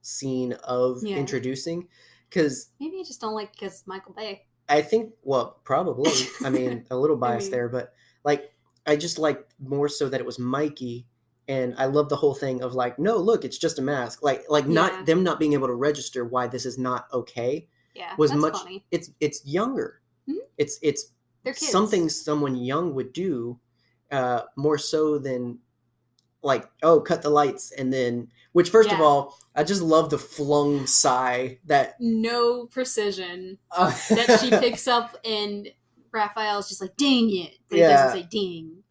scene of introducing, because maybe I just don't like because Michael Bay. I think, well, probably. I mean, a little biased there, but like, I just liked more so that it was Mikey, and I love the whole thing of like, no, look, it's just a mask. Like not them not being able to register why this is not okay. Yeah, was that's much. Funny. It's younger. It's something someone young would do, more so than like, oh, cut the lights, and then, which first of all, I just love the flung sigh that no precision that she picks up, and Raphael's just like, dang it, but he doesn't say ding.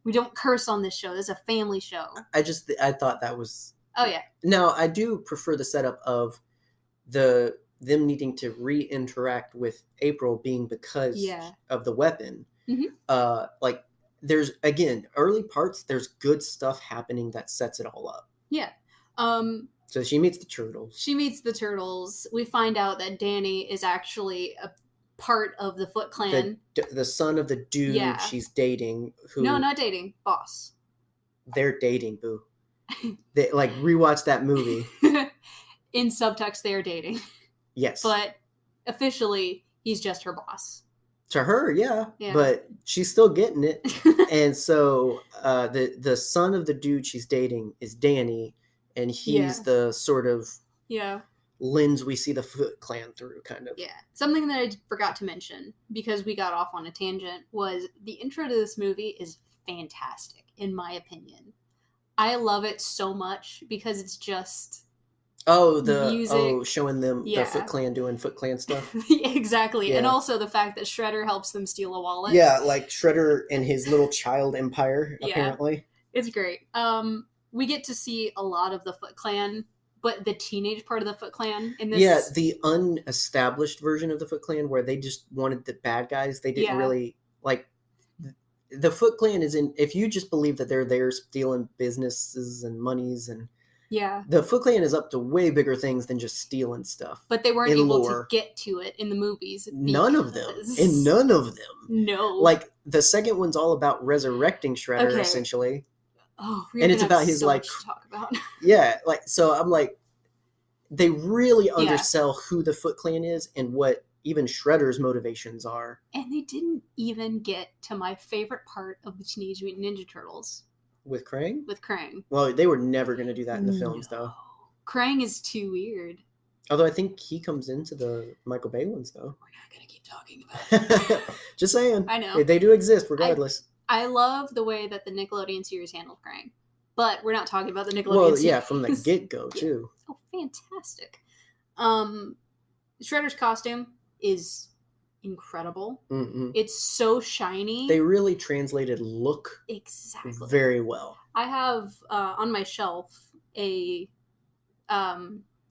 We don't curse on this show. This is a family show. I thought that was. Oh yeah. Now I do prefer the setup of them needing to re-interact with April being because of the weapon. Like, there's, again, early parts, there's good stuff happening that sets it all up. Yeah. So she meets the Turtles. We find out that Danny is actually a part of the Foot Clan. The son of the dude she's dating. Who? No, not dating. Boss. They're dating, boo. They like rewatch that movie. In subtext, they are dating. Yes. But officially, he's just her boss. To her, yeah. But she's still getting it. And so the son of the dude she's dating is Danny, and he's the sort of lens we see the Foot Clan through, kind of. Yeah. Something that I forgot to mention, because we got off on a tangent, was the intro to this movie is fantastic, in my opinion. I love it so much because it's just... music. Showing them the Foot Clan doing Foot Clan stuff. Exactly. Yeah. And also the fact that Shredder helps them steal a wallet. Yeah, like Shredder and his little child empire, apparently. It's great. We get to see a lot of the Foot Clan, but the teenage part of the Foot Clan in this... Yeah, the unestablished version of the Foot Clan where they just wanted the bad guys. They didn't really... Like, the Foot Clan is in... If you just believe that they're there stealing businesses and monies and... Yeah. The Foot Clan is up to way bigger things than just stealing stuff. But they weren't able to get to it in the movies. None of them. And none of them. No. Like, the second one's all about resurrecting Shredder, essentially. Oh, and it's about his, like... To talk about. Yeah, like, so I'm like... They really undersell who the Foot Clan is and what even Shredder's motivations are. And they didn't even get to my favorite part of the Teenage Mutant Ninja Turtles. With Krang? With Krang. Well, they were never going to do that in the films, though. Krang is too weird. Although I think he comes into the Michael Bay ones, though. We're not going to keep talking about it. Just saying. I know. They do exist, regardless. I love the way that the Nickelodeon series handled Krang. But we're not talking about the Nickelodeon series. From the get-go, too. Oh, fantastic. Shredder's costume is... incredible. It's so shiny. They really translated look very well. I have on my shelf an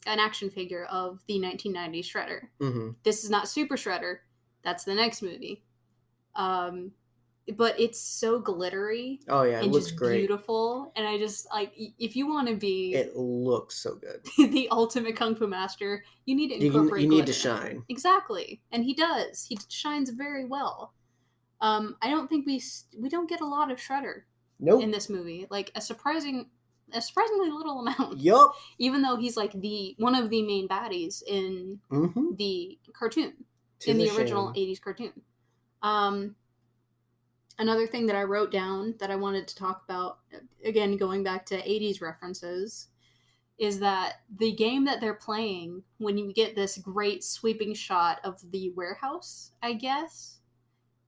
action figure of the 1990s Shredder. This is not Super Shredder. That's the next movie. But it's so glittery. Oh yeah, it and looks just great. Beautiful. And I just like, if you want to be... It looks so good. the ultimate Kung Fu master, you need to incorporate You need to shine. Exactly. And he does. He shines very well. I don't think we don't get a lot of Shredder in this movie. Like a surprisingly little amount. Yup. Even though he's like one of the main baddies in the cartoon. In the original 80s cartoon. Another thing that I wrote down that I wanted to talk about, again, going back to 80s references, is that the game that they're playing, when you get this great sweeping shot of the warehouse, I guess,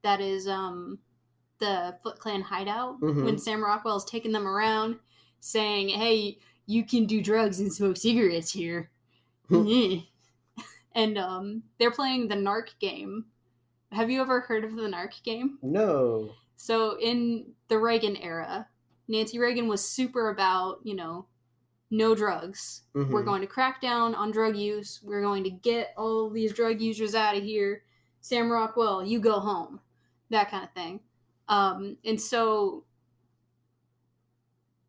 that is the Foot Clan hideout, when Sam Rockwell is taking them around saying, hey, you can do drugs and smoke cigarettes here. And they're playing the Narc game. Have you ever heard of the Narc game? No. So in the Reagan era, Nancy Reagan was super about, no drugs. We're going to crack down on drug use. We're going to get all these drug users out of here. Sam Rockwell, you go home. That kind of thing. And so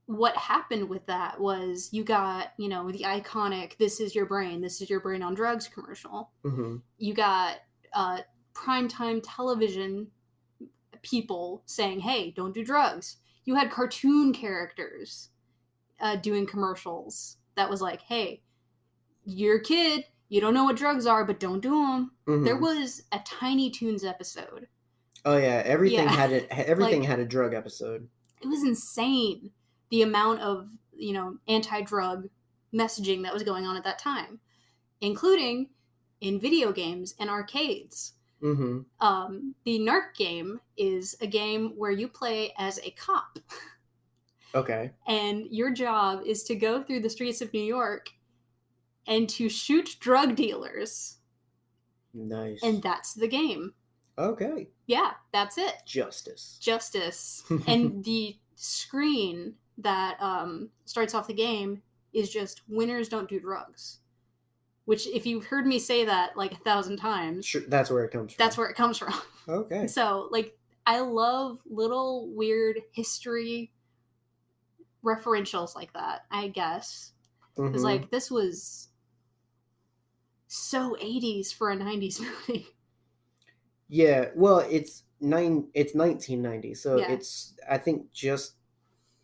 what happened with that was you got, the iconic, this is your brain on drugs commercial. You got primetime television people saying, hey, don't do drugs. You had cartoon characters doing commercials that was like, hey, you're a kid, you don't know what drugs are, but don't do them. There was a Tiny Toons episode. Oh yeah, everything had a drug episode. It was insane the amount of anti-drug messaging that was going on at that time, including in video games and arcades. The Narc game is a game where you play as a cop. Okay. And your job is to go through the streets of New York and to shoot drug dealers. Nice. And that's the game. Okay. Yeah, that's it. Justice. And the screen that starts off the game is just winners don't do drugs. Which, if you've heard me say that like 1,000 times... Sure, that's where it comes from. Okay. So, I love little weird history referentials like that, I guess. Because, this was so 80s for a 90s movie. Yeah, well, it's 1990, so Yeah. it's, I think, just,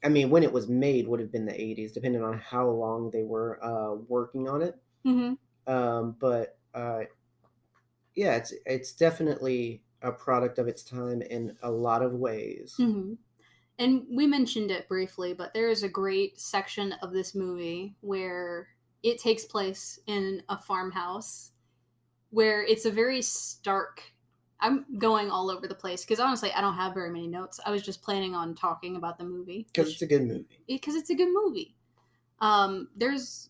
I mean, when it was made would have been the 80s, depending on how long they were working on it. But yeah, it's definitely a product of its time in a lot of ways. And we mentioned it briefly, but there is a great section of this movie where it takes place in a farmhouse, where it's a very stark. I'm going all over the place because honestly, I don't have very many notes. I was just planning on talking about the movie because it's a good movie. Because it's a good movie. There's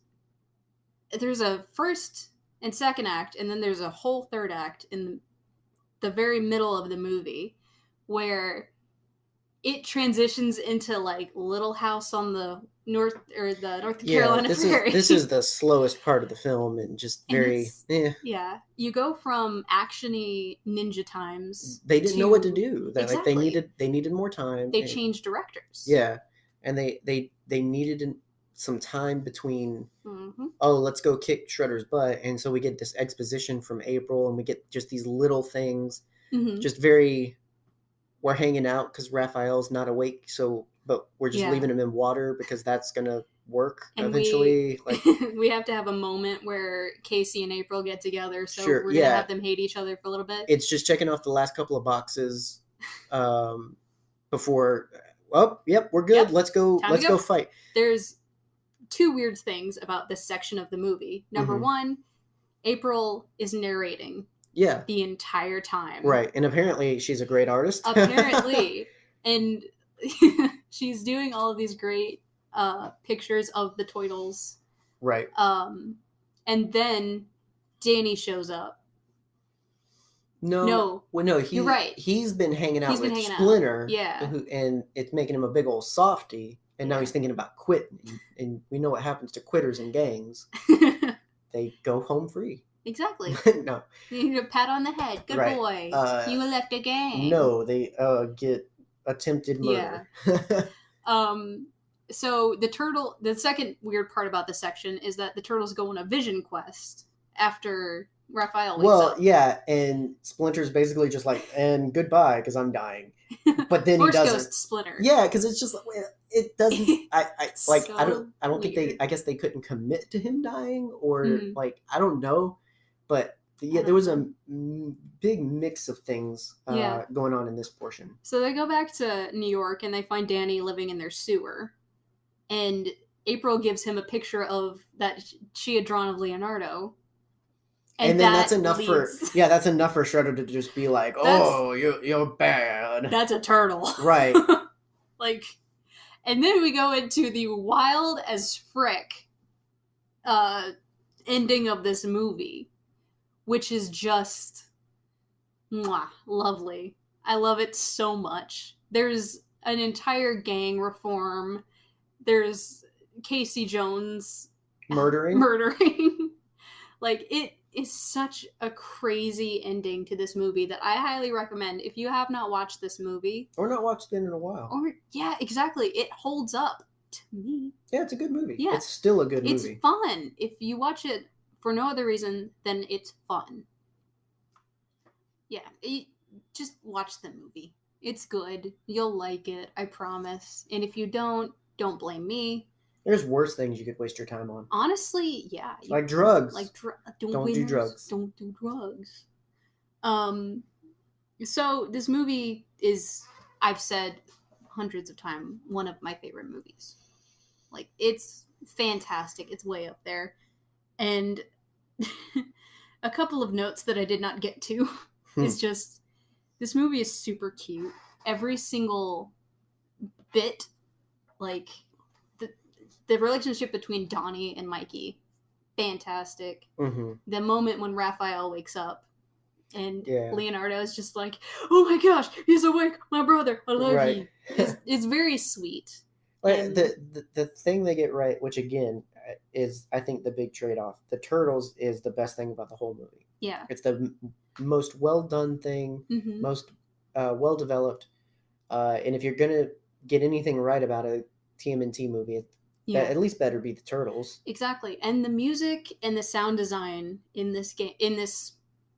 a first and second act, and then there's a whole third act in the very middle of the movie where it transitions into like Little House on the North Carolina Prairie. This is the slowest part of the film, and just very yeah. You go from actiony ninja times. They didn't know what to do. Exactly. Like they needed more time. They changed directors. Yeah, and they needed some time between. Oh, let's go kick Shredder's butt, and so we get this exposition from April, and we get just these little things, just very. We're hanging out because Raphael's not awake, but we're just leaving him in water because that's gonna work eventually. We have to have a moment where Casey and April get together, so we're gonna have them hate each other for a little bit. It's just checking off the last couple of boxes before. Oh, yep, we're good. Yep. Let's go. Let's go fight. There's two weird things about this section of the movie. Number one, April is narrating. Yeah. The entire time. Right. And apparently she's a great artist. Apparently. And she's doing all of these great pictures of the Turtles. Right. And then Danny shows up. No. Well, no, you're right. He's been hanging out with Splinter. Yeah. And it's making him a big old softy. And now he's thinking about quitting. And we know what happens to quitters and gangs. They go home free. Exactly. No. You need a pat on the head. Good boy. You left a gang. No, they get attempted murder. Yeah. So the second weird part about this section is that the turtles go on a vision quest after Raphael wakes up. Yeah, and Splinter's basically just like, and goodbye, because I'm dying. But then he doesn't. Goes to Splinter. Yeah, because it's just like, it doesn't. I don't think I guess they couldn't commit to him dying, or like, I don't know. But yeah, there was a big mix of things going on in this portion. So they go back to New York and they find Danny living in their sewer. And April gives him a picture of that she had drawn of Leonardo. And then that's enough for Shredder to just be like, oh, you're bad. That's a turtle. Right. Like, and then we go into the wild as frick ending of this movie. Which is just lovely. I love it so much. There's an entire gang reform. There's Casey Jones murdering. Like, it is such a crazy ending to this movie that I highly recommend. If you have not watched this movie. Or not watched it in a while. Yeah, exactly. It holds up to me. Yeah, it's a good movie. Yeah. It's still a good movie. It's fun. If you watch it for no other reason than it's fun. Yeah, just watch the movie. It's good. You'll like it, I promise. And if you don't blame me. There's worse things you could waste your time on. Honestly, yeah. Like drugs. Don't do drugs. Don't do drugs. So this movie is, I've said hundreds of times, one of my favorite movies. Like, it's fantastic. It's way up there. And a couple of notes that I did not get to is just, this movie is super cute. Every single bit, like, the relationship between Donnie and Mikey, fantastic. The moment when Raphael wakes up and Leonardo is just like, oh my gosh, he's awake, my brother, I love you. It's very sweet. Like, the thing they get right, which again is, I think, the big trade-off. The Turtles is the best thing about the whole movie. Yeah. It's the most well-done thing, most well-developed. And if you're going to get anything right about a TMNT movie, at least better be the Turtles. Exactly. And the music and the sound design in this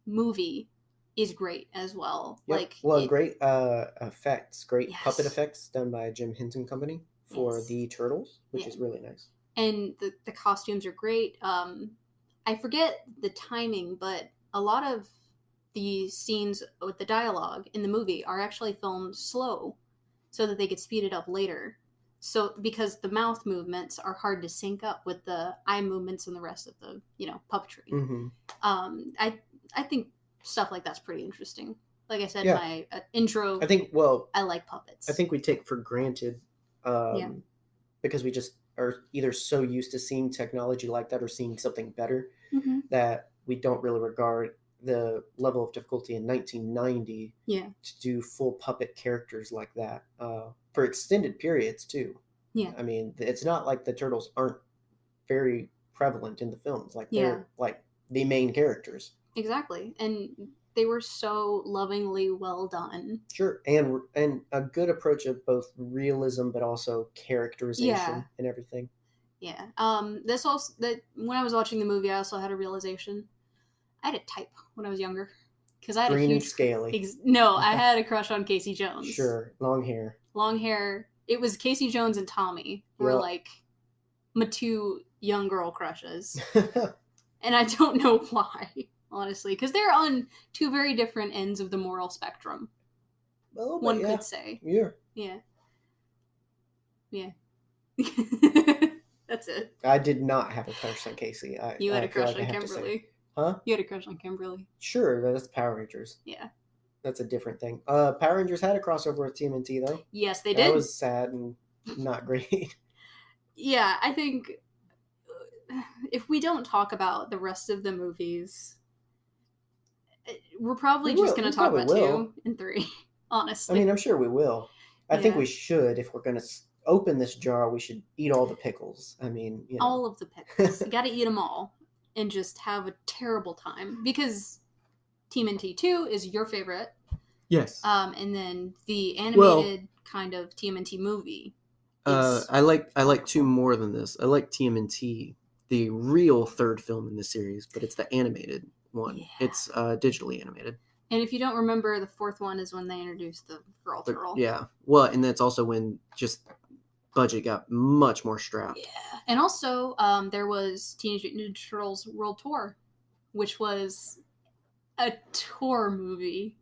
movie is great as well. Yep. Like, well, great effects, great Yes. puppet effects done by Jim Henson Company for Yes. the Turtles, which Yeah. is really nice. And the costumes are great. I forget the timing, but a lot of the scenes with the dialogue in the movie are actually filmed slow so that they could speed it up later. So because the mouth movements are hard to sync up with the eye movements and the rest of the, puppetry. Mm-hmm. I think stuff like that's pretty interesting. Like I said, Yeah. my intro. I like puppets. I think we take for granted, because we just are either so used to seeing technology like that or seeing something better Mm-hmm. that we don't really regard the level of difficulty in 1990 to do full puppet characters like that for extended periods too. Yeah. I mean, it's not like the Turtles aren't very prevalent in the films. Like they're like the main characters. Exactly. And they were so lovingly well done. Sure. And a good approach of both realism but also characterization and everything. Yeah. This also, that when I was watching the movie, I also had a realization. I had a type when I was younger because I had Green a huge and scaly. No, I had a crush on Casey Jones. Sure, long hair. It was Casey Jones and Tommy were like my two young girl crushes, and I don't know why, honestly, because they're on two very different ends of the moral spectrum. One could say. Yeah. That's it. I did not have a crush on Casey. You had a crush on Kimberly. Huh? You had a crush on Kimberly. Sure, that's Power Rangers. Yeah. That's a different thing. Power Rangers had a crossover with TMNT, though. Yes, they did. That was sad and not great. Yeah, I think if we don't talk about the rest of the movies, we're probably just going to talk about 2 and 3, honestly. I mean, I'm sure we will. I think we should. If we're going to open this jar, we should eat all the pickles. I mean, all of the pickles. You got to eat them all. And just have a terrible time because TMNT 2 is your favorite. Yes. And then the animated kind of TMNT movie. I like 2 more than this. I like TMNT, the real third film in the series, but it's the animated one. Yeah. It's digitally animated. And if you don't remember, the 4th one is when they introduced the girl turtle. Yeah. Well, and that's also when just budget got much more strapped. Yeah. And also, there was Teenage Mutant Ninja Turtles World Tour, which was a tour movie.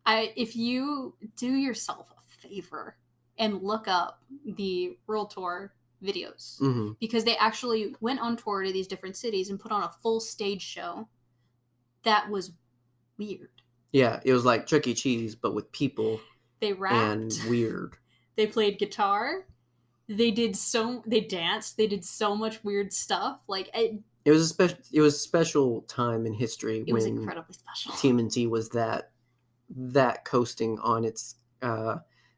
If you do yourself a favor and look up the World Tour videos, because they actually went on tour to these different cities and put on a full stage show that was weird. Yeah, it was like Chuck E. Cheese, but with people. They rapped. And weird. They played guitar. They danced. They did so much weird stuff. Like it was a special time in history. It was incredibly special. TMNT was that coasting on its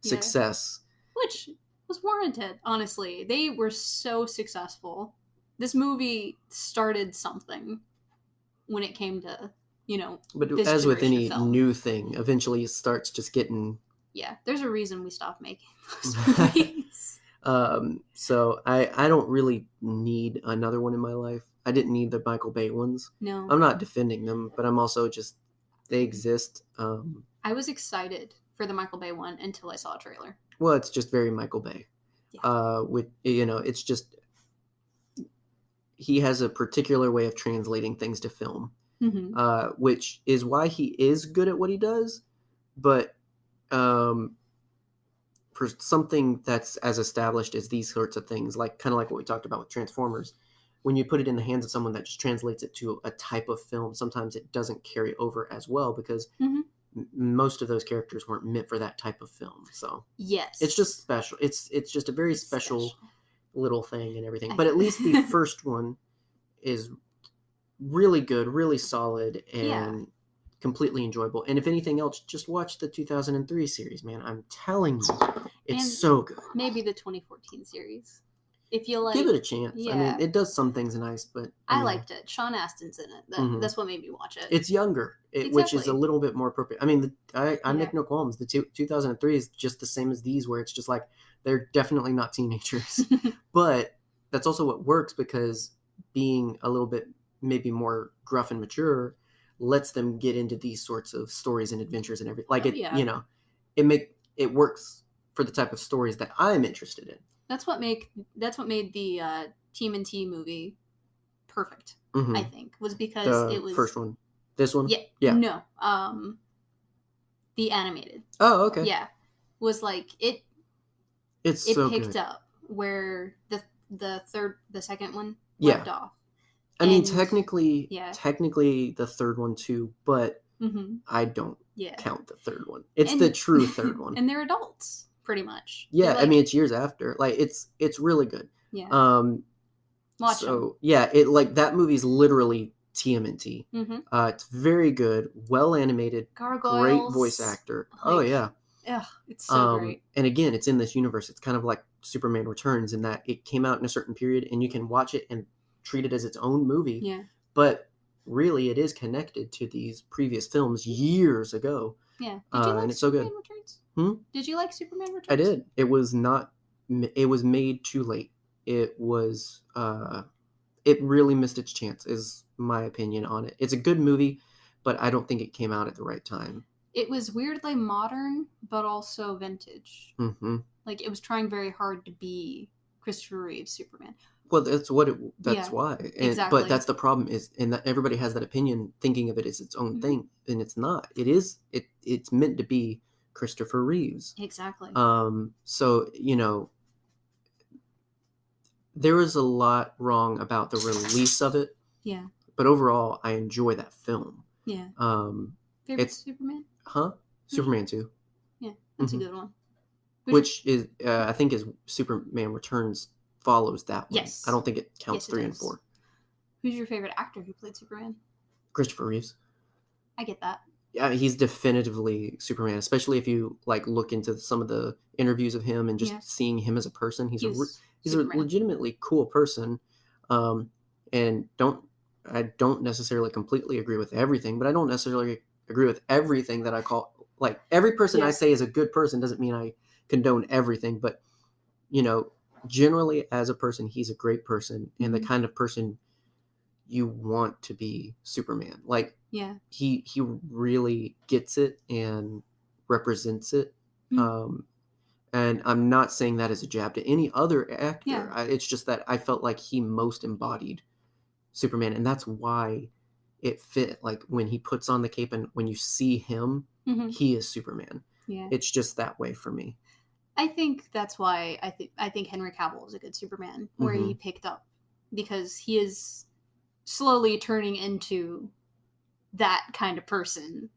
success, which was warranted. Honestly, they were so successful. This movie started something when it came to But as with any new thing, eventually it starts just getting. Yeah, there's a reason we stopped making those movies. So I don't really need another one in my life. I didn't need the Michael Bay ones. No. I'm not defending them, but I'm also just, they exist. I was excited for the Michael Bay one until I saw a trailer. Well, it's just very Michael Bay. Yeah. It's just, he has a particular way of translating things to film, which is why he is good at what he does. But, for something that's as established as these sorts of things, like kind of like what we talked about with Transformers, when you put it in the hands of someone that just translates it to a type of film, sometimes it doesn't carry over as well because most of those characters weren't meant for that type of film. So yes, it's just special. It's just a very special little thing and everything. But at least the first one is really good, really solid, and completely enjoyable. And if anything else, just watch the 2003 series, man. I'm telling you, it's so good. Maybe the 2014 series. If you like, give it a chance. Yeah. I mean, it does some things nice, but I liked it. Sean Astin's in it. That's what made me watch it. It's younger, which is a little bit more appropriate. I mean, I make no qualms. The 2003 is just the same as these, where it's just like they're definitely not teenagers, but that's also what works because being a little bit maybe more gruff and mature, lets them get into these sorts of stories and adventures and everything. Like it works for the type of stories that I'm interested in. That's what made the TMNT movie perfect. I think was because it was first one. This one? Yeah. No. The animated. Oh, okay. Yeah. Was like it so picked good. up where the second one Yeah. left off. I mean, technically the third one too, but I don't count the third one. It's the true third one. And they're adults, pretty much. Yeah, I mean, it's years after. Like, it's really good. Yeah. Watch them. Yeah, it like that movie's literally TMNT. It's very good, well animated, gargoyles, great voice actor. Like, it's so great. And again, it's in this universe. It's kind of like Superman Returns in that it came out in a certain period, and you can watch it and treat it as its own movie. Yeah. But really, it is connected to these previous films years ago. Yeah. Did you like and it's Superman so good. Returns? Did you like Superman Returns? I did. It was not. It was made too late. It was. It really missed its chance, is my opinion on it. It's a good movie, but I don't think it came out at the right time. It was weirdly modern, but also vintage. Mm-hmm. Like, it was trying very hard to be Christopher Reeve's Superman. Well, that's why. Exactly. But that's the problem is that everybody has that opinion, thinking of it as its own thing, and it's not. It's meant to be Christopher Reeve's. Exactly. So, there was a lot wrong about the release of it. Yeah. But overall, I enjoy that film. Yeah. Favorite Superman? Huh? Superman 2. Yeah, that's a good one. Which is, I think, is Superman Returns follows that one. Yes. I don't think it counts 3 and 4. Who's your favorite actor who played Superman? Christopher Reeves. I get that. Yeah, he's definitively Superman, especially if you look into some of the interviews of him and just seeing him as a person. He's a legitimately cool person, and I don't necessarily completely agree with everything, but I don't necessarily agree with everything that I call every person I say is a good person doesn't mean I condone everything, but generally as a person, he's a great person and the kind of person you want to be Superman. He really gets it and represents it. And I'm not saying that as a jab to any other actor. Yeah. It's just that I felt like he most embodied Superman, and that's why it fit. Like when he puts on the cape and when you see him, he is Superman. Yeah. It's just that way for me. I think that's why I think Henry Cavill is a good Superman, where he picked up, because he is slowly turning into that kind of person.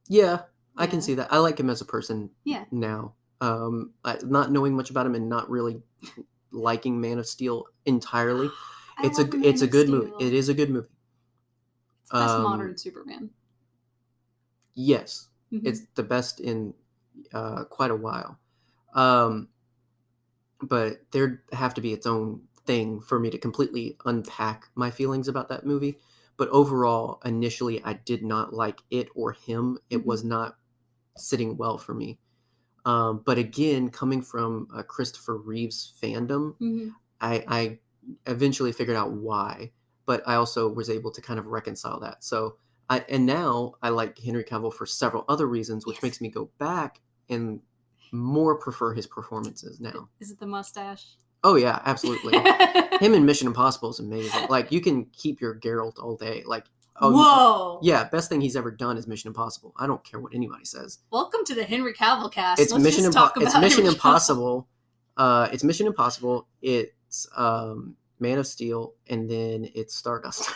Yeah, I can see that. I like him as a person now. Not knowing much about him and not really liking Man of Steel entirely. It's a good movie. It is a good movie. It's the best modern Superman. Yes. It's the best in quite a while. But there have to be its own thing for me to completely unpack my feelings about that movie. But overall, initially, I did not like it or him. It was not sitting well for me. But again, coming from a Christopher Reeves fandom, I eventually figured out why. But I also was able to kind of reconcile that. So now I like Henry Cavill for several other reasons, which makes me go back and more prefer his performances now. Is it the mustache? Oh yeah, absolutely. Him in Mission Impossible is amazing. You can keep your Geralt all day. Whoa! Yeah, best thing he's ever done is Mission Impossible. I don't care what anybody says. Welcome to the Henry Cavill cast. It's Mission Impossible. It's Mission Impossible. It's Man of Steel, and then it's Stardust.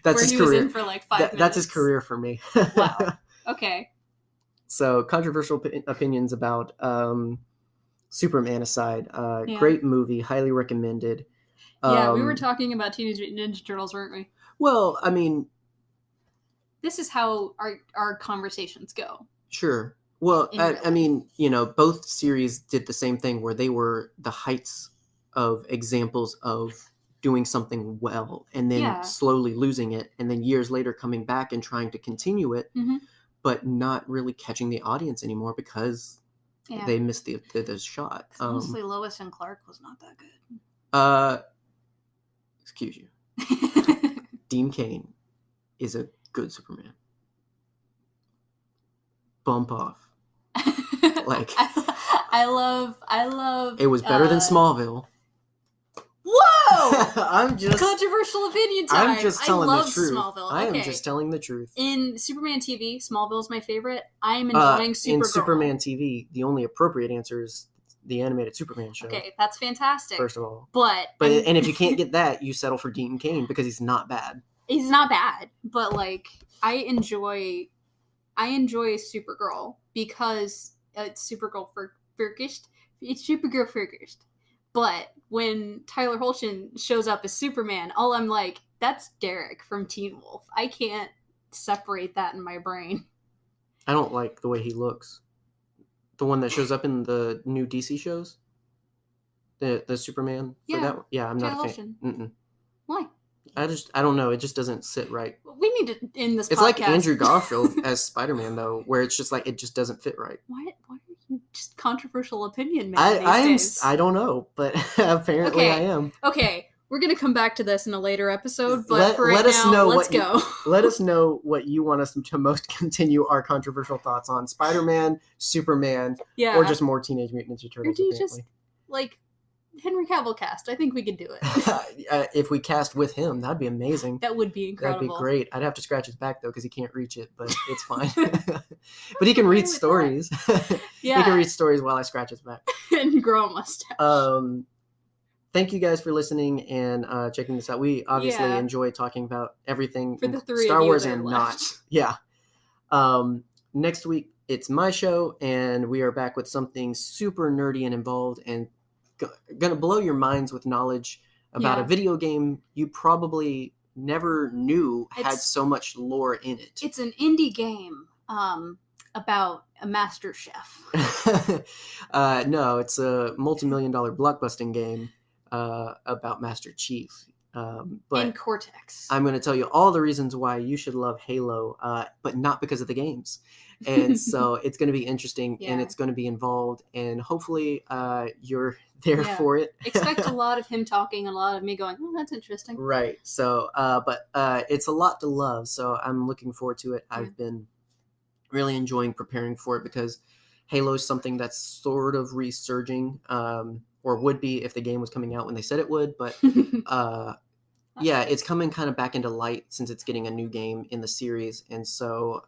That's his career. Was in for 5 minutes. That's his career for me. Wow. Okay. So controversial opinions about Superman aside, great movie, highly recommended. Yeah, we were talking about Teenage Mutant Ninja Turtles, weren't we? Well, I mean, this is how our conversations go. Sure. Well, I mean, both series did the same thing where they were the heights of examples of doing something well and then slowly losing it, and then years later coming back and trying to continue it, but not really catching the audience anymore because they missed the shot. Mostly Lois and Clark was not that good. Excuse you. Dean Cain is a good Superman. Bump off. Like I love it was better than Smallville. Whoa! I'm just controversial opinion time. I'm just telling the truth. Smallville. I am just telling the truth. In Superman TV, Smallville's my favorite. I'm enjoying Supergirl. In Superman TV, the only appropriate answer is the animated Superman show. Okay, that's fantastic. First of all, but and if you can't get that, you settle for Dean Cain because he's not bad. He's not bad, but like I enjoy Supergirl because it's Supergirl first. It's Supergirl first. But when Tyler Hoechlin shows up as Superman, all I'm like, that's Derek from Teen Wolf. I can't separate that in my brain. I don't like the way he looks. The one that shows up in the new DC shows? The Superman? Yeah. I'm Tyler not a fan. Hoechlin. Why? I don't know. It just doesn't sit right. We need to end this It's podcast. like Andrew Garfield as Spider-Man, though, where it's just like, it just doesn't fit right. Why are you just controversial opinion man these days? I don't know, but apparently I am. Okay, we're going to come back to this in a later episode, but let us know let's go. Let us know what you want us to most continue our controversial thoughts on. Spider-Man, Superman, or just more Teenage Mutant Ninja Turtles. Or do you just, like, Henry Cavill cast? I think we could do it. If we cast with him, that'd be amazing. That would be incredible. That'd be great. I'd have to scratch his back, though, because he can't reach it, but it's fine. But he can read stories. Yeah. He can read stories while I scratch his back. And grow a mustache. Thank you guys for listening and checking this out. We obviously enjoy talking about everything for the three Star of you Wars that and left. not. Yeah. Next week, it's my show, and we are back with something super nerdy and involved and going to blow your minds with knowledge about a video game you probably never knew had so much lore in it. It's an indie game about a master chef. No, it's a multi-million-dollar blockbusting game about Master Chief. But and Cortex. I'm going to tell you all the reasons why you should love Halo, but not because of the games. And so it's going to be interesting and it's going to be involved, and hopefully you're there for it. Expect a lot of him talking, a lot of me going, oh, that's interesting. Right. So, but it's a lot to love. So I'm looking forward to it. I've been really enjoying preparing for it because Halo is something that's sort of resurging, or would be if the game was coming out when they said it would. But it's coming kind of back into light since it's getting a new game in the series. And so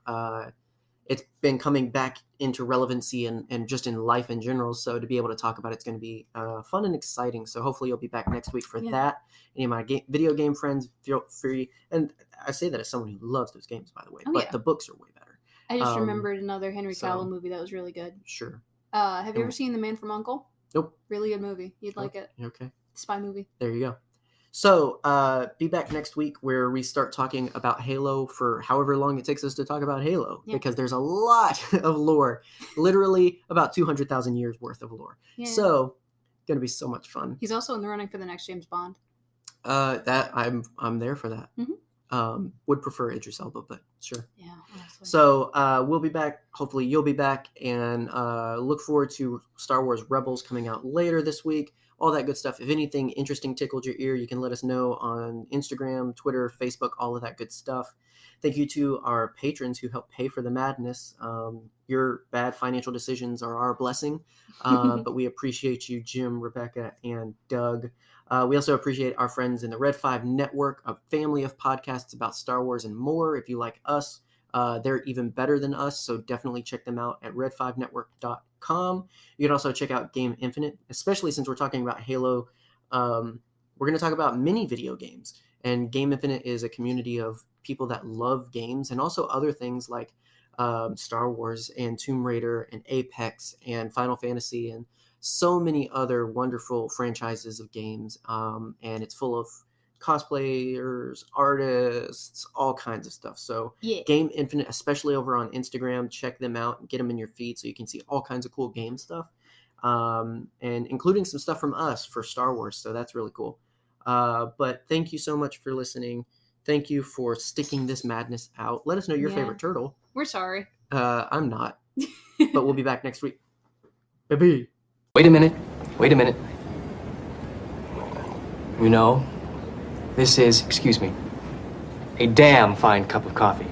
it's been coming back into relevancy and just in life in general. So to be able to talk about it's going to be fun and exciting. So hopefully you'll be back next week for that. Any of my video game friends, feel free. And I say that as someone who loves those games, by the way. The books are way better. I just remembered another Henry Cavill movie that was really good. Sure. Have you ever seen The Man from U.N.C.L.E.? Nope. Really good movie. You'd like it. Okay. Spy movie. There you go. So be back next week where we start talking about Halo for however long it takes us to talk about Halo, because there's a lot of lore, literally about 200,000 years worth of lore. Yeah. So going to be so much fun. He's also in the running for the next James Bond. That I'm there for that. Mm-hmm. Would prefer Idris Elba, but sure. Yeah. Honestly. So we'll be back. Hopefully you'll be back, and look forward to Star Wars Rebels coming out later this week. All that good stuff. If anything interesting tickled your ear, you can let us know on Instagram, Twitter, Facebook, all of that good stuff. Thank you to our patrons who help pay for the madness. Your bad financial decisions are our blessing, but we appreciate you, Jim, Rebecca, and Doug. We also appreciate our friends in the Red5Network, a family of podcasts about Star Wars and more. If you like us, they're even better than us, so definitely check them out at red5network.com. You can also check out Game Infinite, especially since we're talking about Halo. We're going to talk about mini video games, and Game Infinite is a community of people that love games and also other things like Star Wars and Tomb Raider and Apex and Final Fantasy and so many other wonderful franchises of games, and it's full of cosplayers, artists, all kinds of stuff. So Game Infinite, especially over on Instagram, check them out and get them in your feed so you can see all kinds of cool game stuff, and including some stuff from us for Star Wars. So that's really cool. But thank you so much for listening. Thank you for sticking this madness out. Let us know your favorite turtle. We're sorry. I'm not, but we'll be back next week. Baby. Wait a minute. You know, this is, excuse me, A damn fine cup of coffee.